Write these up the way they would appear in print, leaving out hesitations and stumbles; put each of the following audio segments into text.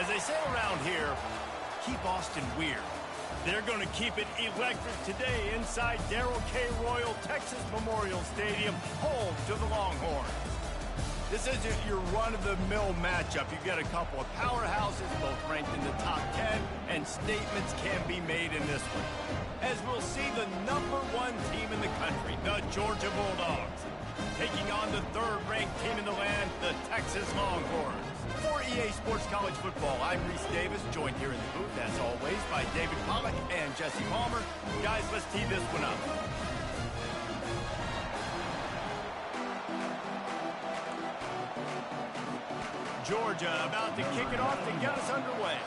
As they say around here, keep Austin weird. They're going to keep it electric today inside Darrell K. Royal Texas Memorial Stadium, home to the Longhorns. This isn't your run-of-the-mill matchup. You've got a couple of powerhouses, both ranked in the top 10, and statements can be made in this one. As we'll see the #1 team in the country, the Georgia Bulldogs, taking on the third-ranked team in the land, the Texas Longhorns. For EA Sports College Football, I'm Reese Davis, joined here in the booth, as always, by David Pollack and Jesse Palmer. Guys, let's tee this one up. Georgia about to kick it off to get us underway.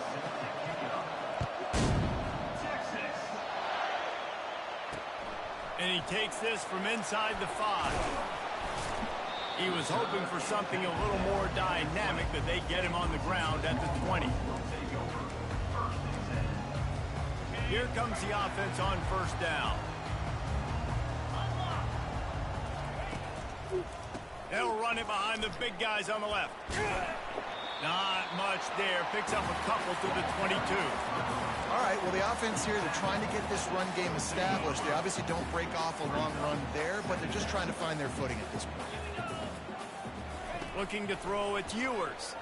And he takes this from inside the 5. He was hoping for something a little more dynamic, but they get him on the ground at the 20. Here comes the offense on first down. They'll run it behind the big guys on the left. Not much there. Picks up a couple to the 22. All right, well, the offense here, they're trying to get this run game established. They obviously don't break off a long run there, but they're just trying to find their footing at this point. Looking to throw, it's Ewers.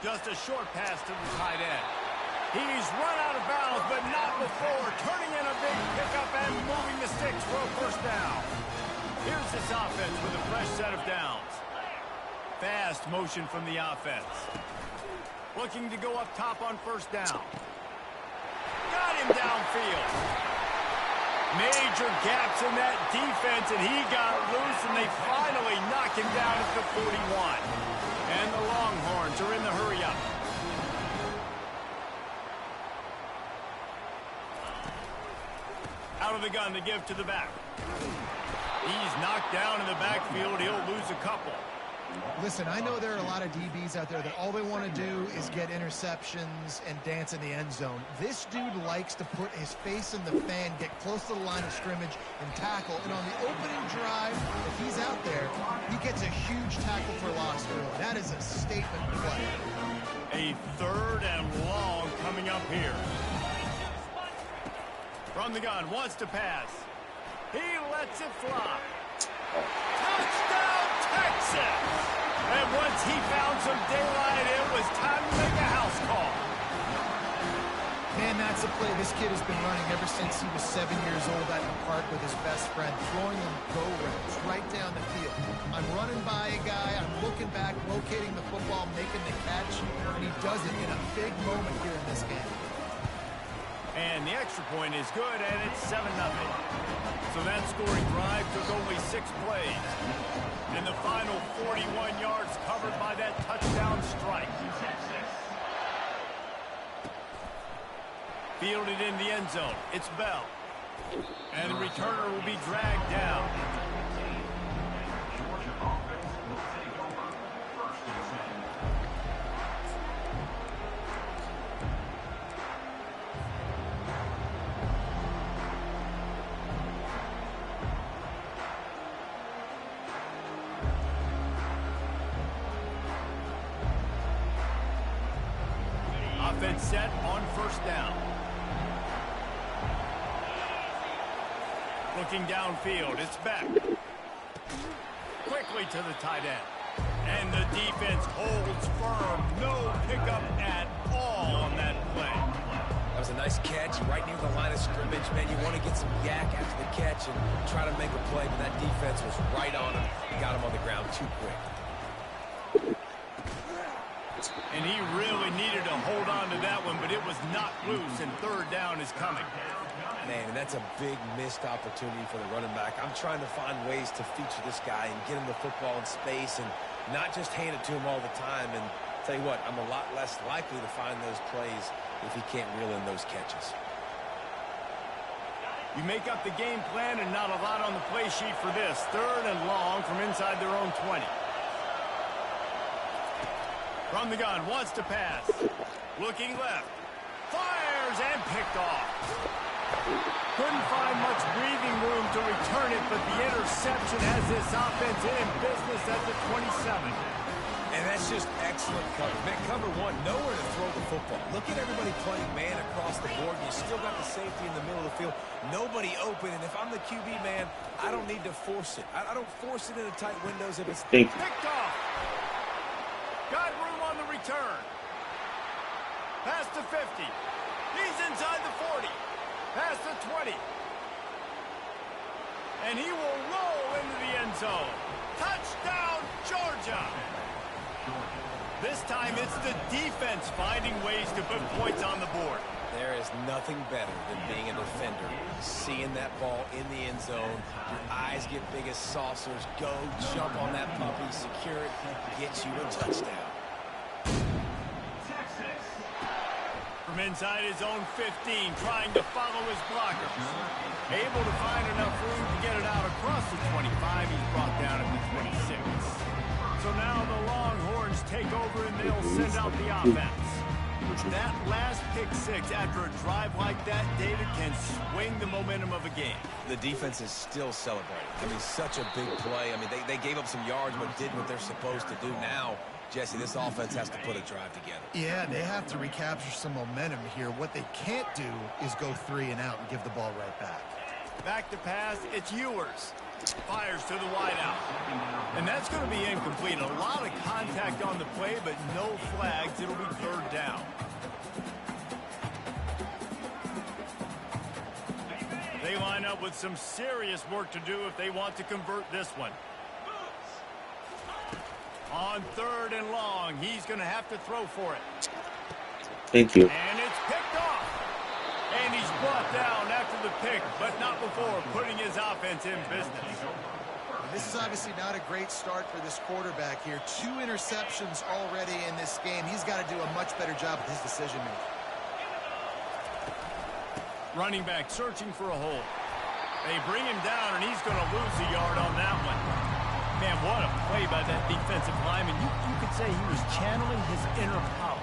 Just a short pass to the tight end. He's run out of bounds, but not before. Turning in a big pickup and moving the sticks for a first down. Here's this offense with a fresh set of downs. Fast motion from the offense. Looking to go up top on first down. Got him downfield. Major gaps in that defense, and he got loose, and they finally knock him down at the 41. And the Longhorns are in the hurry-up. Out of the gun to give to the back. He's knocked down in the backfield. He'll lose a couple. Listen, I know there are a lot of DBs out there that all they want to do is get interceptions and dance in the end zone. This dude likes to put his face in the fan, get close to the line of scrimmage, and tackle. And on the opening drive, if he's out there, he gets a huge tackle for loss early. That is a statement play. A third and long coming up here. From the gun, wants to pass. He lets it fly. Touchdown, Texas! And once he found some daylight, it was time to make a house call. Man, that's a play this kid has been running ever since he was 7 years old at the park with his best friend, throwing them go routes right down the field. I'm running by a guy, I'm looking back, locating the football, making the catch, and he does it in a big moment here in this game. And the extra point is good, and it's 7-0. So that scoring drive took only 6 plays. And the final 41 yards covered by that touchdown strike. Fielded in the end zone. It's Bell. And the returner will be dragged down. Offense set on first down. Looking downfield, it's back. Quickly to the tight end. And the defense holds firm. No pickup at all on that play. That was a nice catch right near the line of scrimmage. Man, you want to get some yak after the catch and try to make a play, but that defense was right on him and got him on the ground too quick. And he really needed to hold on to that one, but it was not loose, and third down is coming. Man, and that's a big missed opportunity for the running back. I'm trying to find ways to feature this guy and get him the football in space and not just hand it to him all the time. And tell you what, I'm a lot less likely to find those plays if he can't reel in those catches. You make up the game plan and not a lot on the play sheet for this. Third and long from inside their own 20. From the gun, wants to pass. Looking left. Fires and picked off. Couldn't find much breathing room to return it, but the interception has this offense in business at the 27. And that's just excellent cover. Man, cover one, nowhere to throw the football. Look at everybody playing man across the board. You still got the safety in the middle of the field. Nobody open. And if I'm the QB, man, I don't need to force it. I don't force it into tight windows if it's picked off. Got room on the return. Past the 50. He's inside the 40. Past the 20. And he will roll into the end zone. Touchdown, Georgia. This time it's the defense finding ways to put points on the board. There is nothing better than being a defender. Seeing that ball in the end zone, your eyes get big as saucers. Go jump on that puppy, secure it, get you a touchdown. From inside his own 15, trying to follow his blocker. Able to find enough room to get it out across the 25. He's brought down at the 26. So now the Longhorns take over and they'll send out the offense. That last pick six after a drive like that, David, can swing the momentum of a game. The defense is still celebrating. I mean, such a big play. I mean, they gave up some yards but did what they're supposed to do. Now, Jesse, this offense has to put a drive together. Yeah, they have to recapture some momentum here. What they can't do is go 3 and out and give the ball right back. Back to pass, it's Ewers. Fires to the wideout. And that's going to be incomplete. A lot of contact on the play, but no flags. It'll be third down. They line up with some serious work to do if they want to convert this one. On 3rd and long, he's going to have to throw for it. Thank you. And it's picked off. And he's brought down after the pick, but not before putting his offense in business. This is obviously not a great start for this quarterback here. 2 interceptions already in this game. He's got to do a much better job with his decision-making. Running back searching for a hole. They bring him down, and he's going to lose a yard on that one. Man, what a play by that defensive lineman. You could say he was channeling his inner power.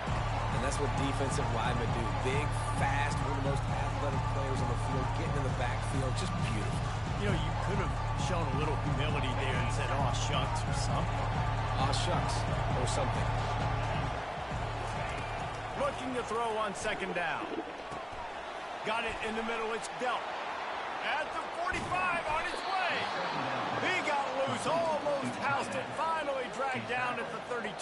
And that's what defensive linemen do. Big, fast, one of the most athletic players on the field, getting in the backfield, just beautiful. You know, you could have shown a little humility there and said, "Aw, shucks," or something. Aw, shucks, or something. Looking to throw on 2nd down. Got it in the middle, it's dealt. At the 45, on his way. He got loose, almost housed it, finally dragged down at the 32.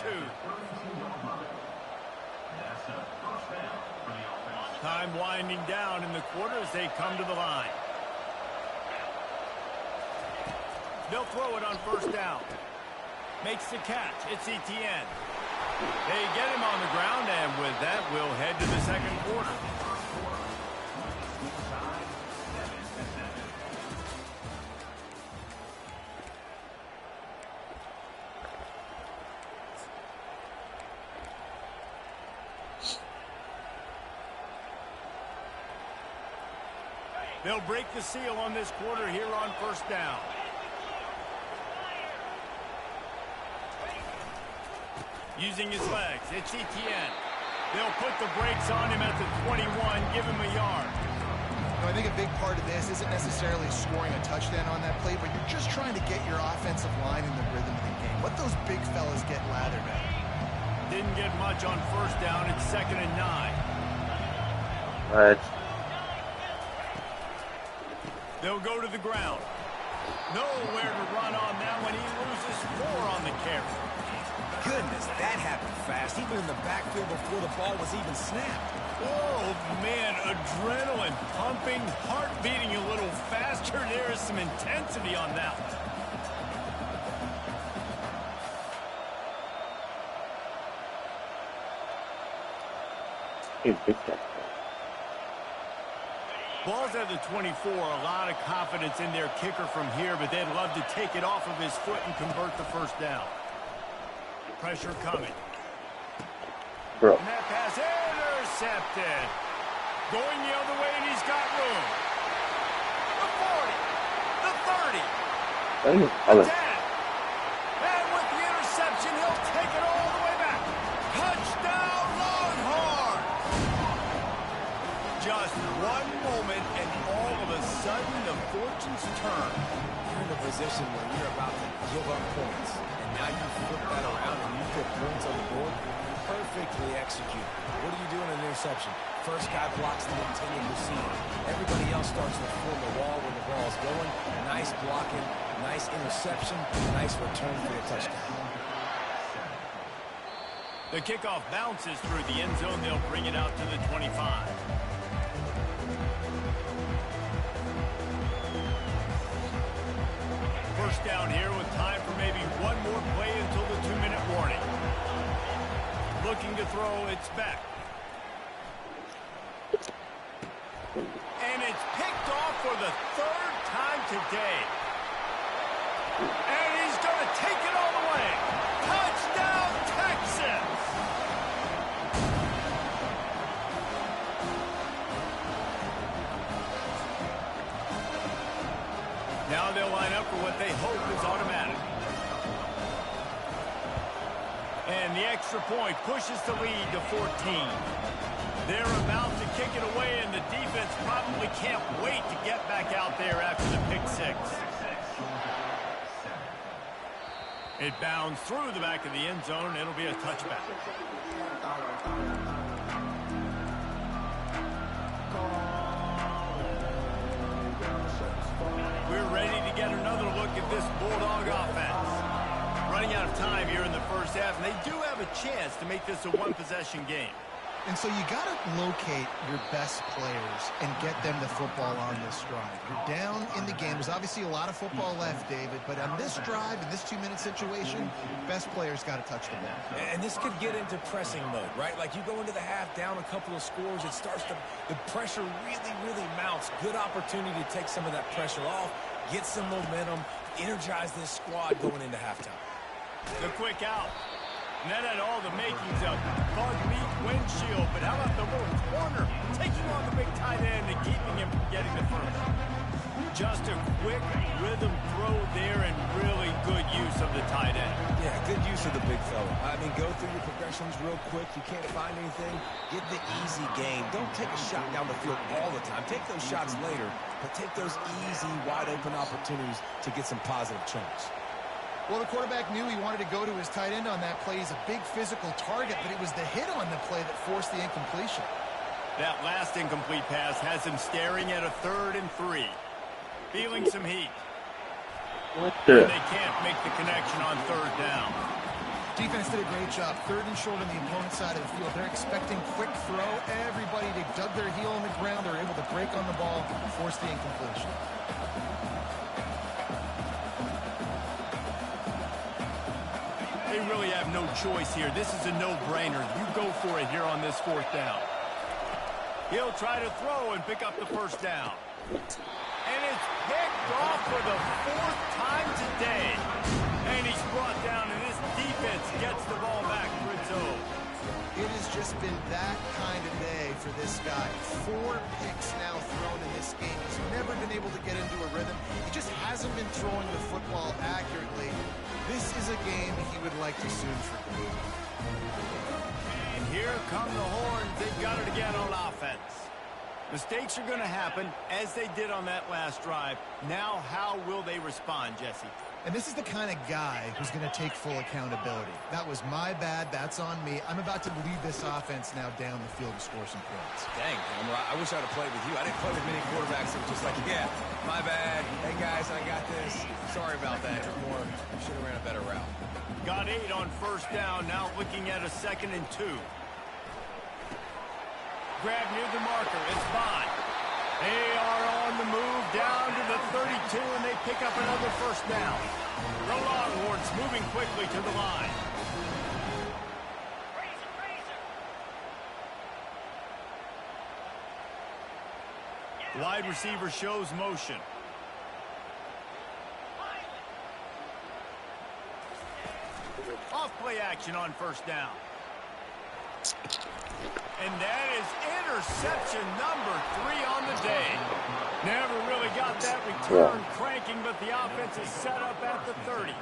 Time winding down in the quarter as they come to the line. They'll throw it on 1st down. Makes the catch. It's Etienne. They get him on the ground, and with that, we'll head to the 2nd quarter. They'll break the seal on this quarter here on 1st down. Using his legs, it's Etienne. They'll put the brakes on him at the 21, give him a yard. You know, I think a big part of this isn't necessarily scoring a touchdown on that play, but you're just trying to get your offensive line in the rhythm of the game. Let those big fellas get lathered up. Didn't get much on 1st down. It's 2nd and 9. Right. They'll go to the ground. Nowhere to run on that one. He loses 4 on the carry. Goodness, that happened fast. Even in the backfield before the ball was even snapped. Oh, man, adrenaline pumping, heart beating a little faster. There is some intensity on that one. He's big time. Ball's at the 24. A lot of confidence in their kicker from here, but they'd love to take it off of his foot and convert the 1st down. Pressure coming. Bro. And that pass intercepted. Going the other way, and he's got room. The 40. The 30. The 10. And with the interception, he'll take it all the way back. Touchdown, Longhorns! Just one moment, and all of a sudden, the fortunes turn. You're in a position where you're about to give up points, and now you flip that around and you put points on the board, perfectly executed. What do you do in an interception? First guy blocks the intended receiver. Everybody else starts to form the wall where the ball's going. Nice blocking, nice interception, nice return for the touchdown. The kickoff bounces through the end zone. They'll bring it out to the 25. First down here with time for maybe one more play until the 2-minute warning. Looking to throw, it's Beck. And it's picked off for the 3rd time today. And he's going to take it all the way. Touchdown, Texans! Now they'll line up for what they hope is automatic. And the extra point pushes the lead to 14. They're about to kick it away, and the defense probably can't wait to get back out there after the pick six. It bounds through the back of the end zone. It'll be a touchback. We're ready to get another look at this Bulldog offense. Running out of time here in the first half, and they do have a chance to make this a one-possession game. And so you got to locate your best players and get them the football on this drive. You're down in the game. There's obviously a lot of football left, David, but on this drive, in this 2-minute situation, best players got to touch the ball. And this could get into pressing mode, right? Like you go into the half down a couple of scores, it starts to, the pressure really mounts. Good opportunity to take some of that pressure off, get some momentum, energize this squad going into halftime. The quick out. And that had all the makings of bug-meat windshield. But how about the little corner taking on the big tight end and keeping him from getting the first? Just a quick rhythm throw there and really good use of the tight end. Yeah, good use of the big fella. I mean, go through your progressions real quick. You can't find anything. Get the easy game. Don't take a shot down the field all the time. Take those shots later, but take those easy, wide-open opportunities to get some positive chunks. Well, the quarterback knew he wanted to go to his tight end on that play. He's a big physical target, but it was the hit on the play that forced the incompletion. That last incomplete pass has him staring at a 3rd and 3. Feeling some heat. What the? And they can't make the connection on 3rd down. Defense did a great job. 3rd and short on the opponent's side of the field. They're expecting quick throw. Everybody, they dug their heel on the ground. They're able to break on the ball and force the incompletion. They really have no choice here. This is a no-brainer. You go for it here on this 4th down. He'll try to throw and pick up the first down. And it's picked off for the 4th time today. And he's brought down, and this defense gets the ball back for its own. It has just been that kind of day for this guy. 4 picks now thrown in this game. He's never been able to get into a rhythm. He just hasn't been throwing the football accurately. This is a game he would like to soon forget. And here come the horns. They've got it again on offense. Mistakes are going to happen, as they did on that last drive. Now, how will they respond, Jesse? And this is the kind of guy who's going to take full accountability. That was my bad. That's on me. I'm about to lead this offense now down the field to score some points. Dang, Homer, I wish I'd have played with you. I didn't play with many quarterbacks that were just like, yeah, my bad. Hey, guys, I got this. Sorry about that. More, should have ran a better route. Got 8 on 1st down. Now looking at a 2nd and 2. Grab near the marker. It's Bond. They are on the move down to the 32, and they pick up another 1st down. The Longhorns moving quickly to the line. Wide receiver shows motion. Off play action on 1st down. And that is interception number 3 on the day. Never really got that return cranking, but the offense is set up at the 30.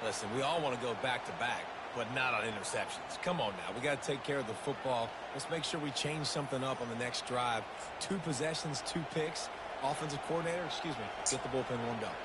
Listen, we all want to go back-to-back, but not on interceptions. Come on now. We got to take care of the football. Let's make sure we change something up on the next drive. 2 possessions, 2 picks. Offensive coordinator, get the bullpen warmed up.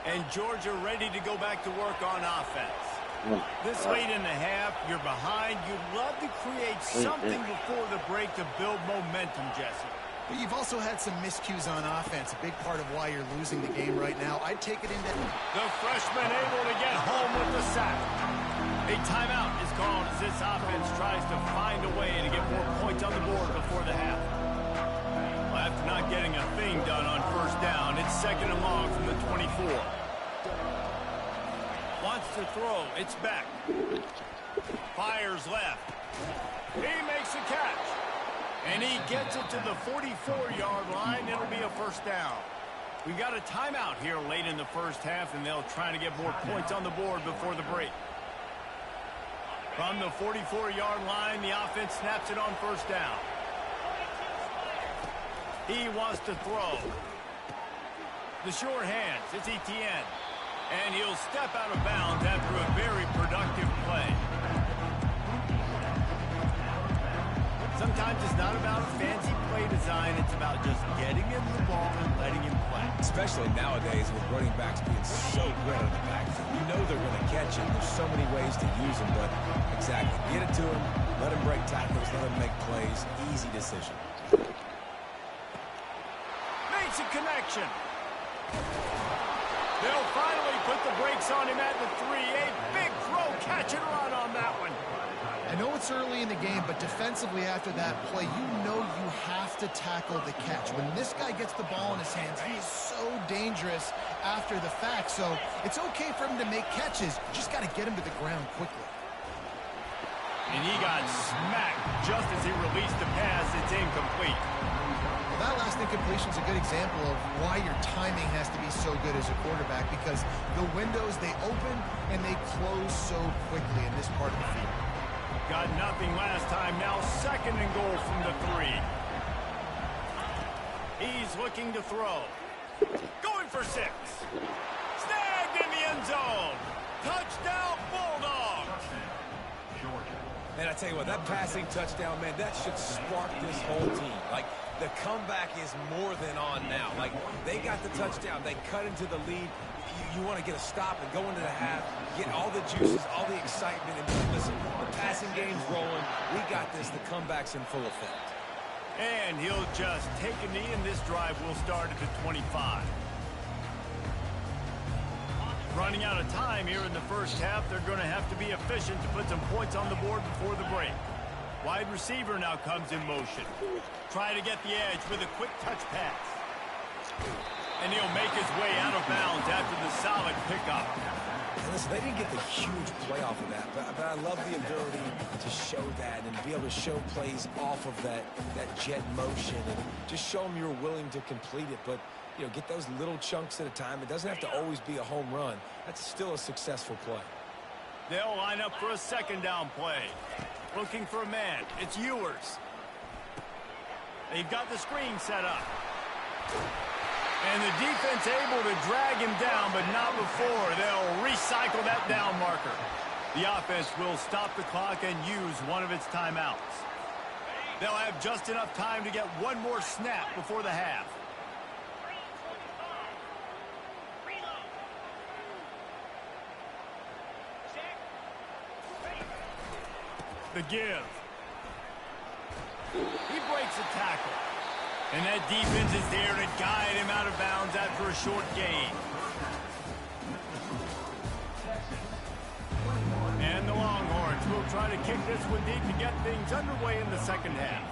And Georgia ready to go back to work on offense. This late in the half, you're behind. You'd love to create something before the break to build momentum, Jesse. But you've also had some miscues on offense, a big part of why you're losing the game right now. I'd take it into... The freshman able to get home with the sack. A timeout is called as this offense tries to find a way to get more points on the board before the half. Well, after not getting a thing done on first down, it's 2nd and long from the 24. Wants to throw. It's back. Fires left. He makes a catch. And he gets it to the 44-yard line. It'll be a first down. We've got a timeout here late in the first half, and they'll try to get more points on the board before the break. From the 44-yard line, the offense snaps it on first down. He wants to throw. The short hands. It's Etienne. And he'll step out of bounds after a very productive play. Sometimes it's not about fancy play design. It's about just getting him the ball and letting him play. Especially nowadays with running backs being so good on the backfield. You know they're going to catch him. There's so many ways to use him, but exactly. Get it to him, let him break tackles, let him make plays. Easy decision. Makes a connection. They'll finally put the brakes on him at the 3. A big throw, catch and run on that one. I know it's early in the game, but defensively after that play, you know you have to tackle the catch. When this guy gets the ball in his hands, he is so dangerous after the fact. So it's okay for him to make catches. You just got to get him to the ground quickly. And he got smacked just as he released the pass. It's incomplete. Well, that last incompletion is a good example of why your timing has to be so good as a quarterback, because the windows, they open and they close so quickly in this part of the field. Got nothing last time. Now 2nd and goal from the 3. He's looking to throw. Going for 6. Snagged in the end zone. Touchdown, Bulldogs. Man, I tell you what, that passing touchdown, man, that should spark this whole team. Like, the comeback is more than on now. Like, they got the touchdown. They cut into the lead. You want to get a stop and go into the half, get all the juices, all the excitement, and listen, the passing game's rolling. We got this. The comeback's in full effect. And he'll just take a knee, and this drive will start at the 25. Running out of time here in the first half, they're going to have to be efficient to put some points on the board before the break. Wide receiver now comes in motion. Try to get the edge with a quick touch pass. And he'll make his way out of bounds after the solid pickup. And listen, they didn't get the huge play off of that, but I love the ability to show that and be able to show plays off of that jet motion and just show them you're willing to complete it. But, you know, get those little chunks at a time. It doesn't have to always be a home run. That's still a successful play. They'll line up for a 2nd down play. Looking for a man. It's Ewers. They've got the screen set up. And the defense able to drag him down, but not before. They'll recycle that down marker. The offense will stop the clock and use one of its timeouts. They'll have just enough time to get one more snap before the half. The give. He breaks a tackle. And that defense is there to guide him out of bounds after a short gain. And the Longhorns will try to kick this one deep to get things underway in the second half.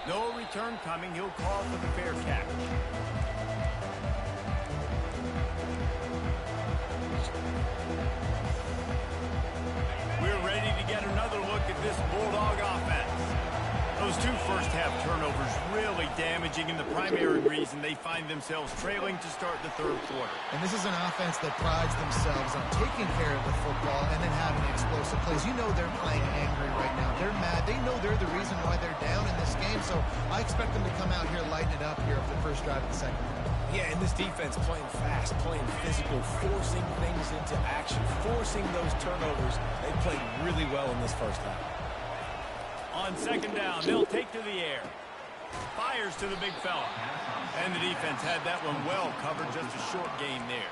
No return coming. He'll call for the fair catch. We're ready to get another look at this Bulldog offense. Those 2 first-half turnovers really damaging and the primary reason they find themselves trailing to start the 3rd quarter. And this is an offense that prides themselves on taking care of the football and then having explosive plays. You know they're playing angry right now. They're mad. They know they're the reason why they're down in this game, so I expect them to come out here, lighten it up here for the first drive of the second half. Yeah, and this defense playing fast, playing physical, forcing things into action, forcing those turnovers. They played really well in this first half. On 2nd down, they'll take to the air. Fires to the big fella. And the defense had that one well covered, just a short gain there.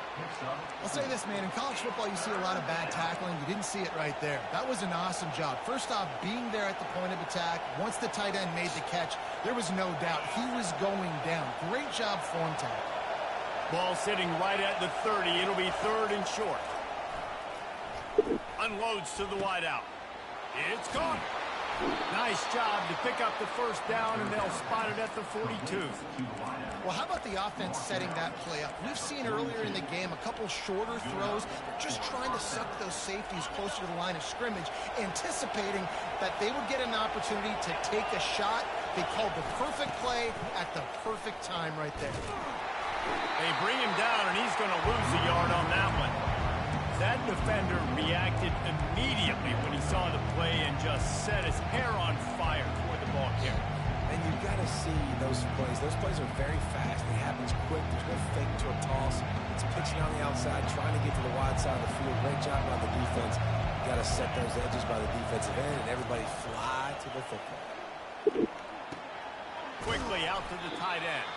I'll say this, man. In college football, you see a lot of bad tackling. You didn't see it right there. That was an awesome job. First off, being there at the point of attack. Once the tight end made the catch, there was no doubt he was going down. Great job form tackle. Ball sitting right at the 30. It'll be 3rd and short. Unloads to the wideout. It's gone. Nice job to pick up the first down, and they'll spot it at the 42. Well, how about the offense setting that play up? We've seen earlier in the game a couple shorter throws. They're just trying to suck those safeties closer to the line of scrimmage, anticipating that they would get an opportunity to take a shot. They called the perfect play at the perfect time right there. They bring him down, and he's going to lose a yard on that one. That defender reacted immediately when he saw the play and just set his hair on fire toward the ball carrier. And you've got to see those plays. Those plays are very fast. It happens quick. There's no fake to a toss. It's pitching on the outside, trying to get to the wide side of the field. Great job by the defense. You've got to set those edges by the defensive end, and everybody fly to the football. Quickly out to the tight end.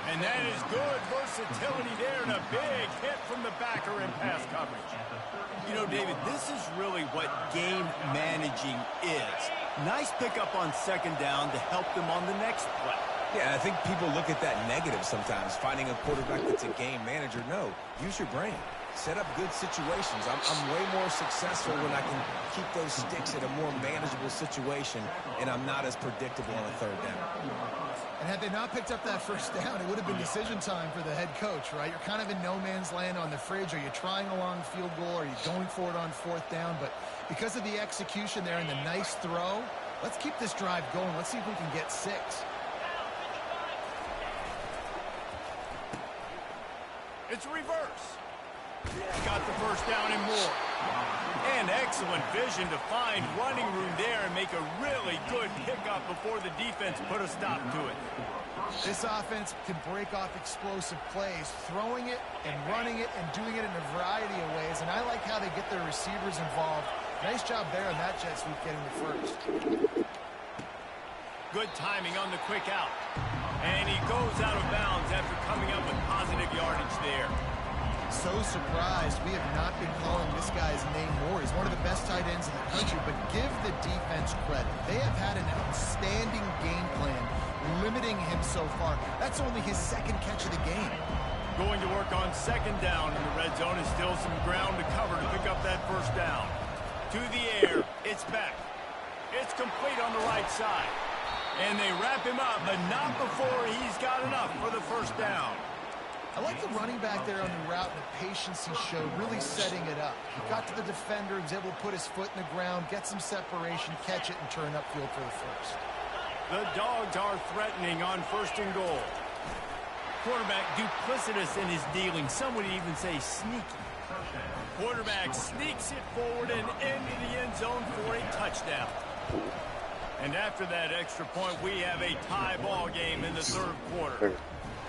And that is good versatility there, and a big hit from the backer in pass coverage. You know, David, this is really what game managing is. Nice pickup on 2nd down to help them on the next play. Yeah, I think people look at that negative sometimes, finding a quarterback that's a game manager. No, use your brain. Set up good situations. I'm way more successful when I can keep those sticks in a more manageable situation, and I'm not as predictable on a 3rd down. And had they not picked up that first down, it would have been decision time for the head coach, right? You're kind of in no man's land on the fridge. Are you trying a long field goal? Are you going for it on 4th down? But because of the execution there and the nice throw, let's keep this drive going. Let's see if we can get 6. It's a reverse. Got the first down and more. And excellent vision to find running room there and make a really good pickup before the defense put a stop to it. This offense can break off explosive plays, throwing it and running it and doing it in a variety of ways. And I like how they get their receivers involved. Nice job there on that jet sweep getting the first. Good timing on the quick out. And he goes out of bounds after coming up with positive yardage there. So surprised we have not been calling this guy's name more. He's one of the best tight ends in the country, but give the defense credit. They have had an outstanding game plan, limiting him so far. That's only his 2nd catch of the game. Going to work on 2nd down in the red zone, is still some ground to cover to pick up that first down. To the air, it's back. It's complete on the right side. And they wrap him up, but not before he's got enough for the first down. I like the running back there on the route and the patience he showed, really setting it up. He got to the defender, he was able to put his foot in the ground, get some separation, catch it, and turn upfield for the first. The Dogs are threatening on 1st and goal. Quarterback duplicitous in his dealing. Some would even say sneaky. Quarterback sneaks it forward and into the end zone for a touchdown. And after that extra point, we have a tie ball game in the 3rd quarter.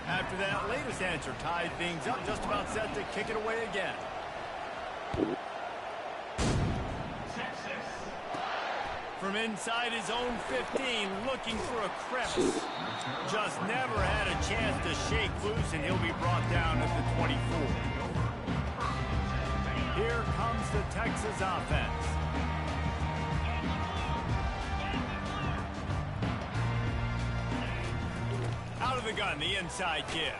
After that latest answer tied things up, just about set to kick it away again. From inside his own 15, looking for a crevice. Just never had a chance to shake loose, and he'll be brought down at the 24. Here comes the Texas offense. Out of the gun, the inside give.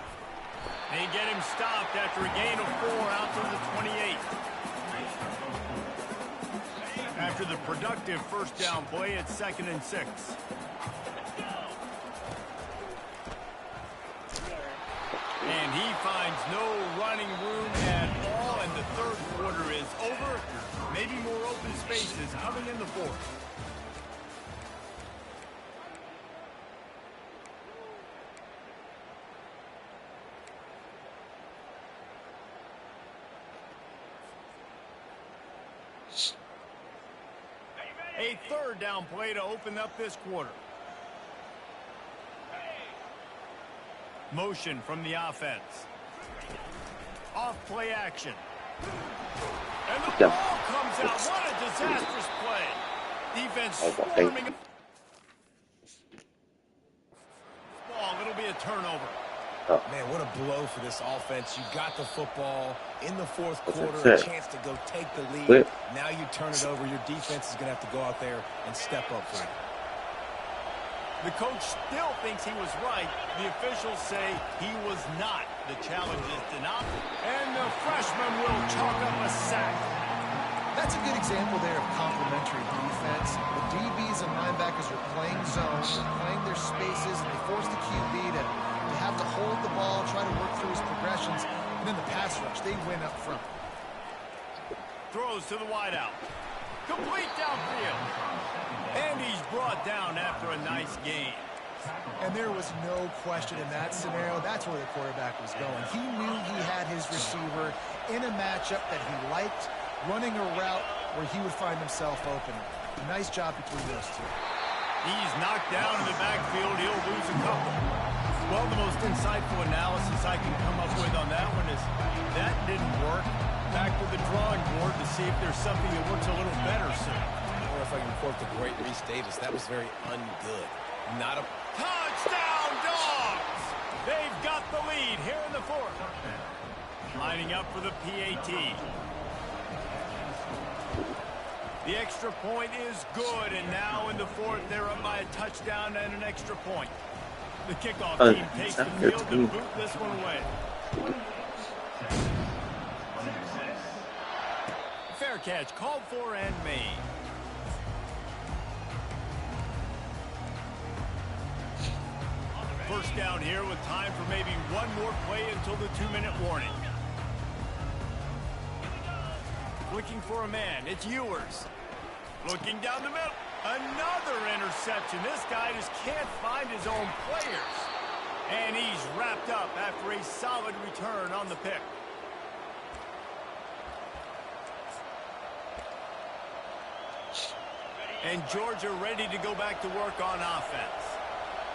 They get him stopped after a gain of 4 out to the 28. After the productive first down play, it's 2nd and 6. And he finds no running room at all, and the 3rd quarter is over. Maybe more open spaces coming in the 4th. A 3rd down play to open up this quarter. Motion from the offense. Off play action. And the ball comes out. What a disastrous play. Defense swarming. turnover. Oh. Man, what a blow for this offense. You got the football in the fourth quarter, a chance to go take the lead. Now you turn it over. Your defense is going to have to go out there and step up for you. The coach still thinks he was right. The officials say he was not. The challenge is denied. And the freshman will chalk up a sack. That's a good example there of complementary defense. The DBs and linebackers are playing zone, they're playing their spaces, and they force the QB to have to hold the ball, try to work through his progressions, and then the pass rush, they win up front. Throws to the wideout. Complete downfield. And he's brought down after a nice gain. And there was no question in that scenario. That's where the quarterback was going. He knew he had his receiver in a matchup that he liked, running a route where he would find himself open. Nice job between those two. He's knocked down in the backfield. He'll lose a couple. Well, the most insightful analysis I can come up with on that one is that didn't work. Back to the drawing board to see if there's something that works a little better soon. I don't know if I can quote the great Reese Davis. That was very ungood. Not a... Touchdown, Dogs! They've got the lead here in the fourth. Lining up for the PAT. The extra point is good, and now in the fourth, they're up by a touchdown and an extra point. The kickoff team takes the field to boot this one away. Fair catch, called for and made. First down here with time for maybe one more play until the 2-minute warning. Looking for a man, it's Ewers. Looking down the middle, another interception. This guy just can't find his own players. And he's wrapped up after a solid return on the pick. And Georgia ready to go back to work on offense.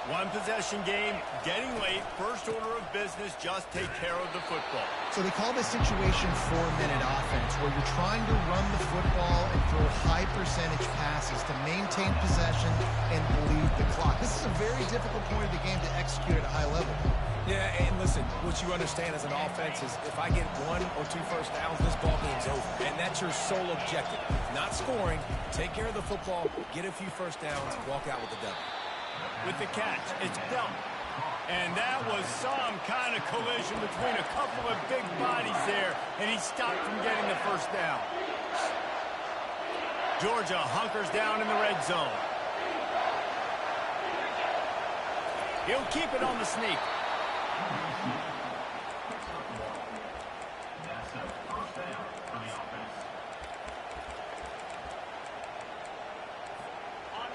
One possession game, getting late, first order of business, just take care of the football. So they call this situation 4-minute offense, where you're trying to run the football and throw high percentage passes to maintain possession and bleed the clock. This is a very difficult point of the game to execute at a high level. Yeah, and listen, what you understand as an offense is if I get 1 or 2 first downs, this ball game's over. And that's your sole objective. Not scoring, take care of the football, get a few first downs, walk out with the W. With the catch, it's Belt. And that was some kind of collision between a couple of big bodies there, and he stopped from getting the first down. Georgia hunkers down in the red zone. He'll keep it on the sneak.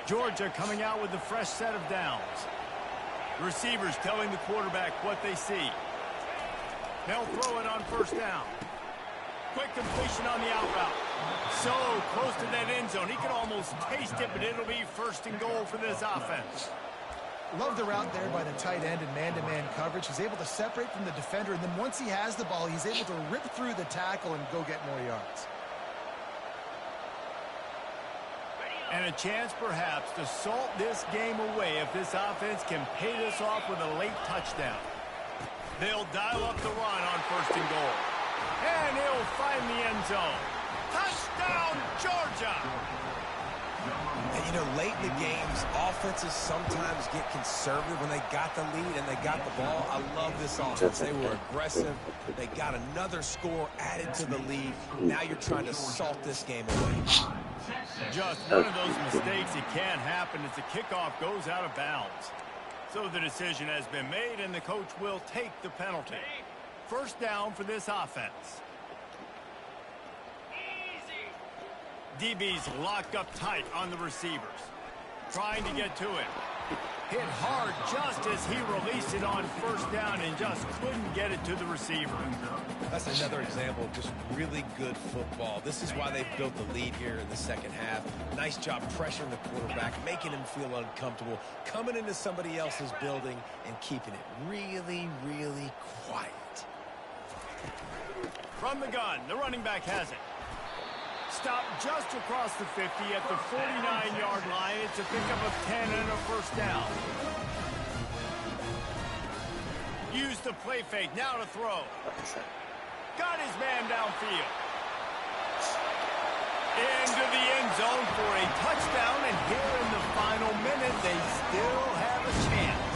Georgia coming out with a fresh set of downs. The receivers telling the quarterback what they see. They'll throw it on first down. Quick completion on the out route. So close to that end zone. He can almost taste it, but it'll be first and goal for this offense. Love the route there by the tight end in man-to-man coverage. He's able to separate from the defender, and then once he has the ball, he's able to rip through the tackle and go get more yards. And a chance, perhaps, to salt this game away if this offense can pay this off with a late touchdown. They'll dial up the run on first and goal. And he'll find the end zone. Touchdown, Georgia! And, you know, late in the games, offenses sometimes get conservative when they got the lead and they got the ball. I love this offense. They were aggressive. They got another score added to the lead. Now you're trying to salt this game away. Just one of those mistakes that can happen as the kickoff goes out of bounds. So the decision has been made, and the coach will take the penalty. First down for this offense. DB's locked up tight on the receivers. Trying to get to it. Hit hard just as he released it on first down and just couldn't get it to the receiver. That's another example of just really good football. This is why they've built the lead here in the second half. Nice job pressuring the quarterback, making him feel uncomfortable, coming into somebody else's building and keeping it really, really quiet. From the gun, the running back has it. Stopped just across the 50 at the 49-yard line. It's a pickup of 10 and a first down. Use the play fake. Now to throw. What is that? Got his man downfield. Into the end zone for a touchdown, and here in the final minute, they still have a chance.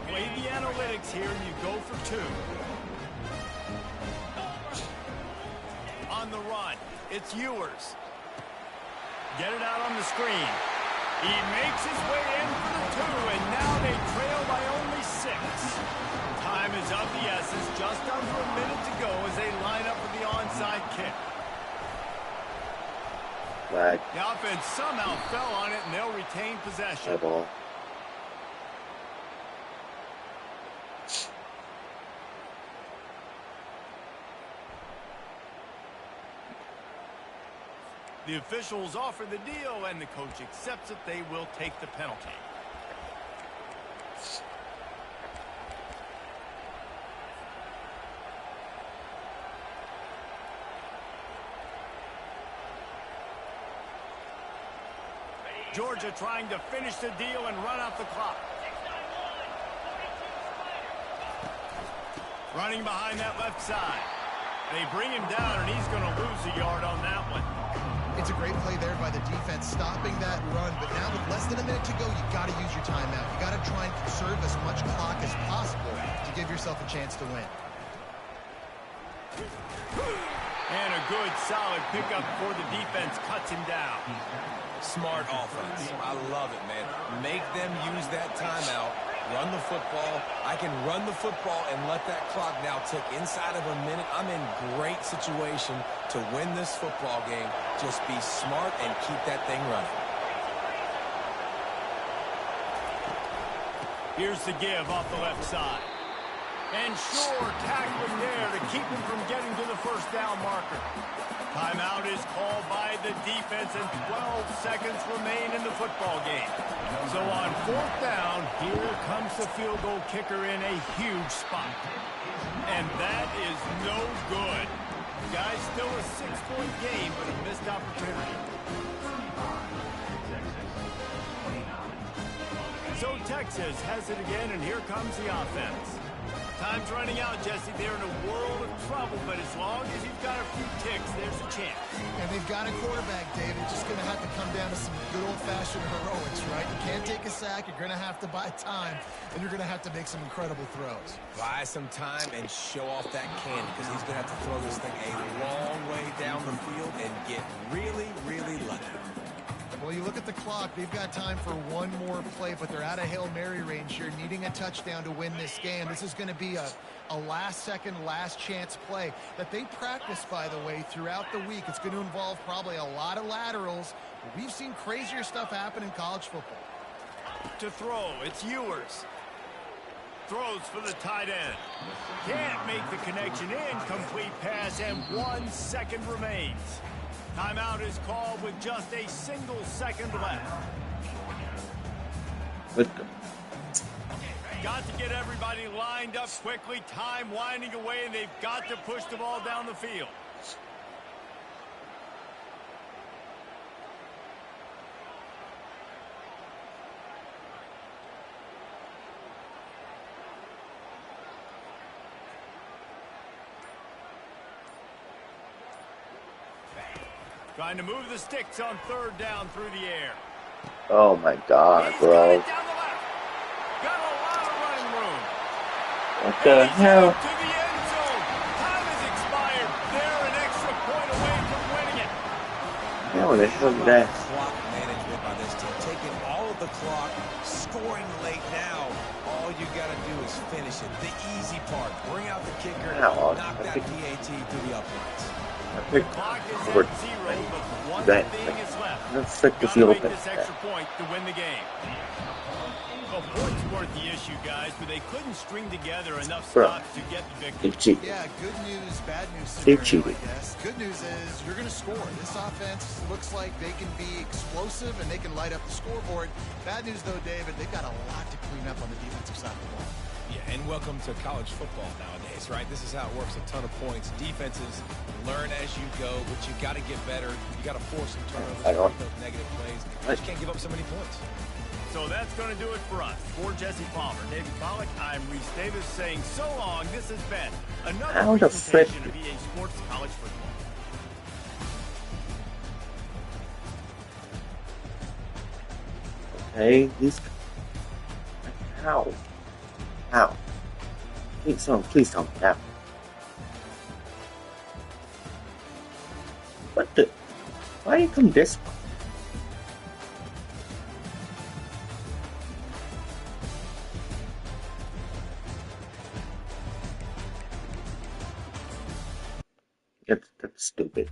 Play the analytics here, and you go for 2. On the run, it's Ewers. Get it out on the screen. He makes his way in for the 2, and now they trail by only 6. Time is of the essence, just under a minute to go as they line up for the onside kick. Flag. The offense somehow fell on it, and they'll retain possession. Ball. The officials offer the deal, and the coach accepts it. They will take the penalty. Georgia trying to finish the deal and run out the clock. Running behind that left side. They bring him down, and he's going to lose a yard on that one. It's a great play there by the defense, stopping that run. But now with less than a minute to go, you got to use your timeout. You got to try and conserve as much clock as possible to give yourself a chance to win. And a good, solid pickup before the defense cuts him down. Smart offense. I love it, man. Make them use that timeout. Run the football. I can run the football and let that clock now tick inside of a minute. I'm in great situation to win this football game. Just be smart and keep that thing running. Here's the give off the left side. And sure, tackling there to keep him from getting to the first down marker. Timeout is called by the defense, and 12 seconds remain in the football game. So on 4th down, here comes the field goal kicker in a huge spot. And that is no good. Guys, still a 6-point game, but a missed opportunity. So Texas has it again, and here comes the offense. Time's running out, Jesse. They're in a world of trouble, but as long as you've got a few ticks, there's a chance. And they've got a quarterback, David. It's just going to have to come down to some good old-fashioned heroics, right? You can't take a sack. You're going to have to buy time, and you're going to have to make some incredible throws. Buy some time and show off that candy, because he's going to have to throw this thing a long way down the field and get really, really lucky. Well, you look at the clock. They've got time for one more play, but they're out of Hail Mary range here, needing a touchdown to win this game. This is going to be a last-second, last-chance play that they practice, by the way, throughout the week. It's going to involve probably a lot of laterals. We've seen crazier stuff happen in college football. To throw, it's Ewers. Throws for the tight end. Can't make the connection. Incomplete pass, and 1 second remains. Timeout is called with just a single second left. Got to get everybody lined up quickly. Time winding away, and they've got to push the ball down the field. Trying to move the sticks on 3rd down through the air. Oh my God, He's bro. got it down the left. Got a lot of running room. What the hell? To the end zone. Time has expired. They're an extra point away from winning it. Yeah, what the hell is that? Clock management by this team. Taking all of the clock, scoring late now. All you got to do is finish it. The easy part. Bring out the kicker. How? Knock that PAT through the uprights. I picked Clock is over at 0, but one that. thing is left. Let's stick the Gotta field make open. this extra point to win the game. Well, points weren't the issue, guys, but they couldn't string together enough Bro. stops to get the victory. They cheated. Yeah, good news, bad news They scenario, cheated. I guess. Good news is you're going to score. This offense looks like they can be explosive and they can light up the scoreboard. Bad news, though, David, they've got a lot to clean up on the defensive side of the ball. Yeah, and welcome to college football nowadays. practice, right? This is how it works, a ton of points. Defenses learn as you go, but you got to get better. You got to force some turnovers, break those negative plays. You just can't give up so many points. So that's going to do it for us. For Jesse Palmer, David Pollack, I'm Reese Davis saying so long. This has been another presentation of EA Sports College Football. Okay, these. Ow. Ow. Please don't. Ow. What the? Why you come this way? That's stupid.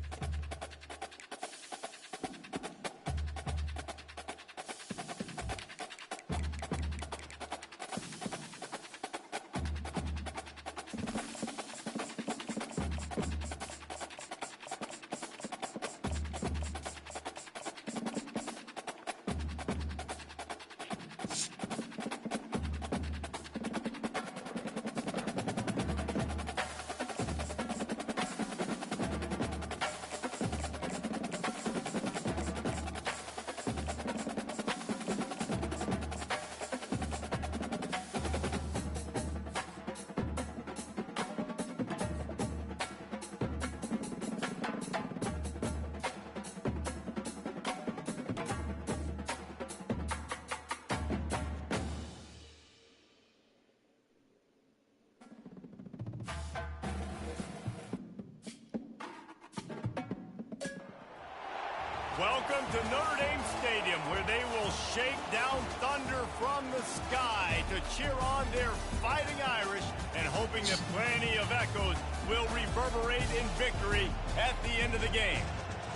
Welcome to Notre Dame Stadium, where they will shake down thunder from the sky to cheer on their Fighting Irish, and hoping that plenty of echoes will reverberate in victory at the end of the game.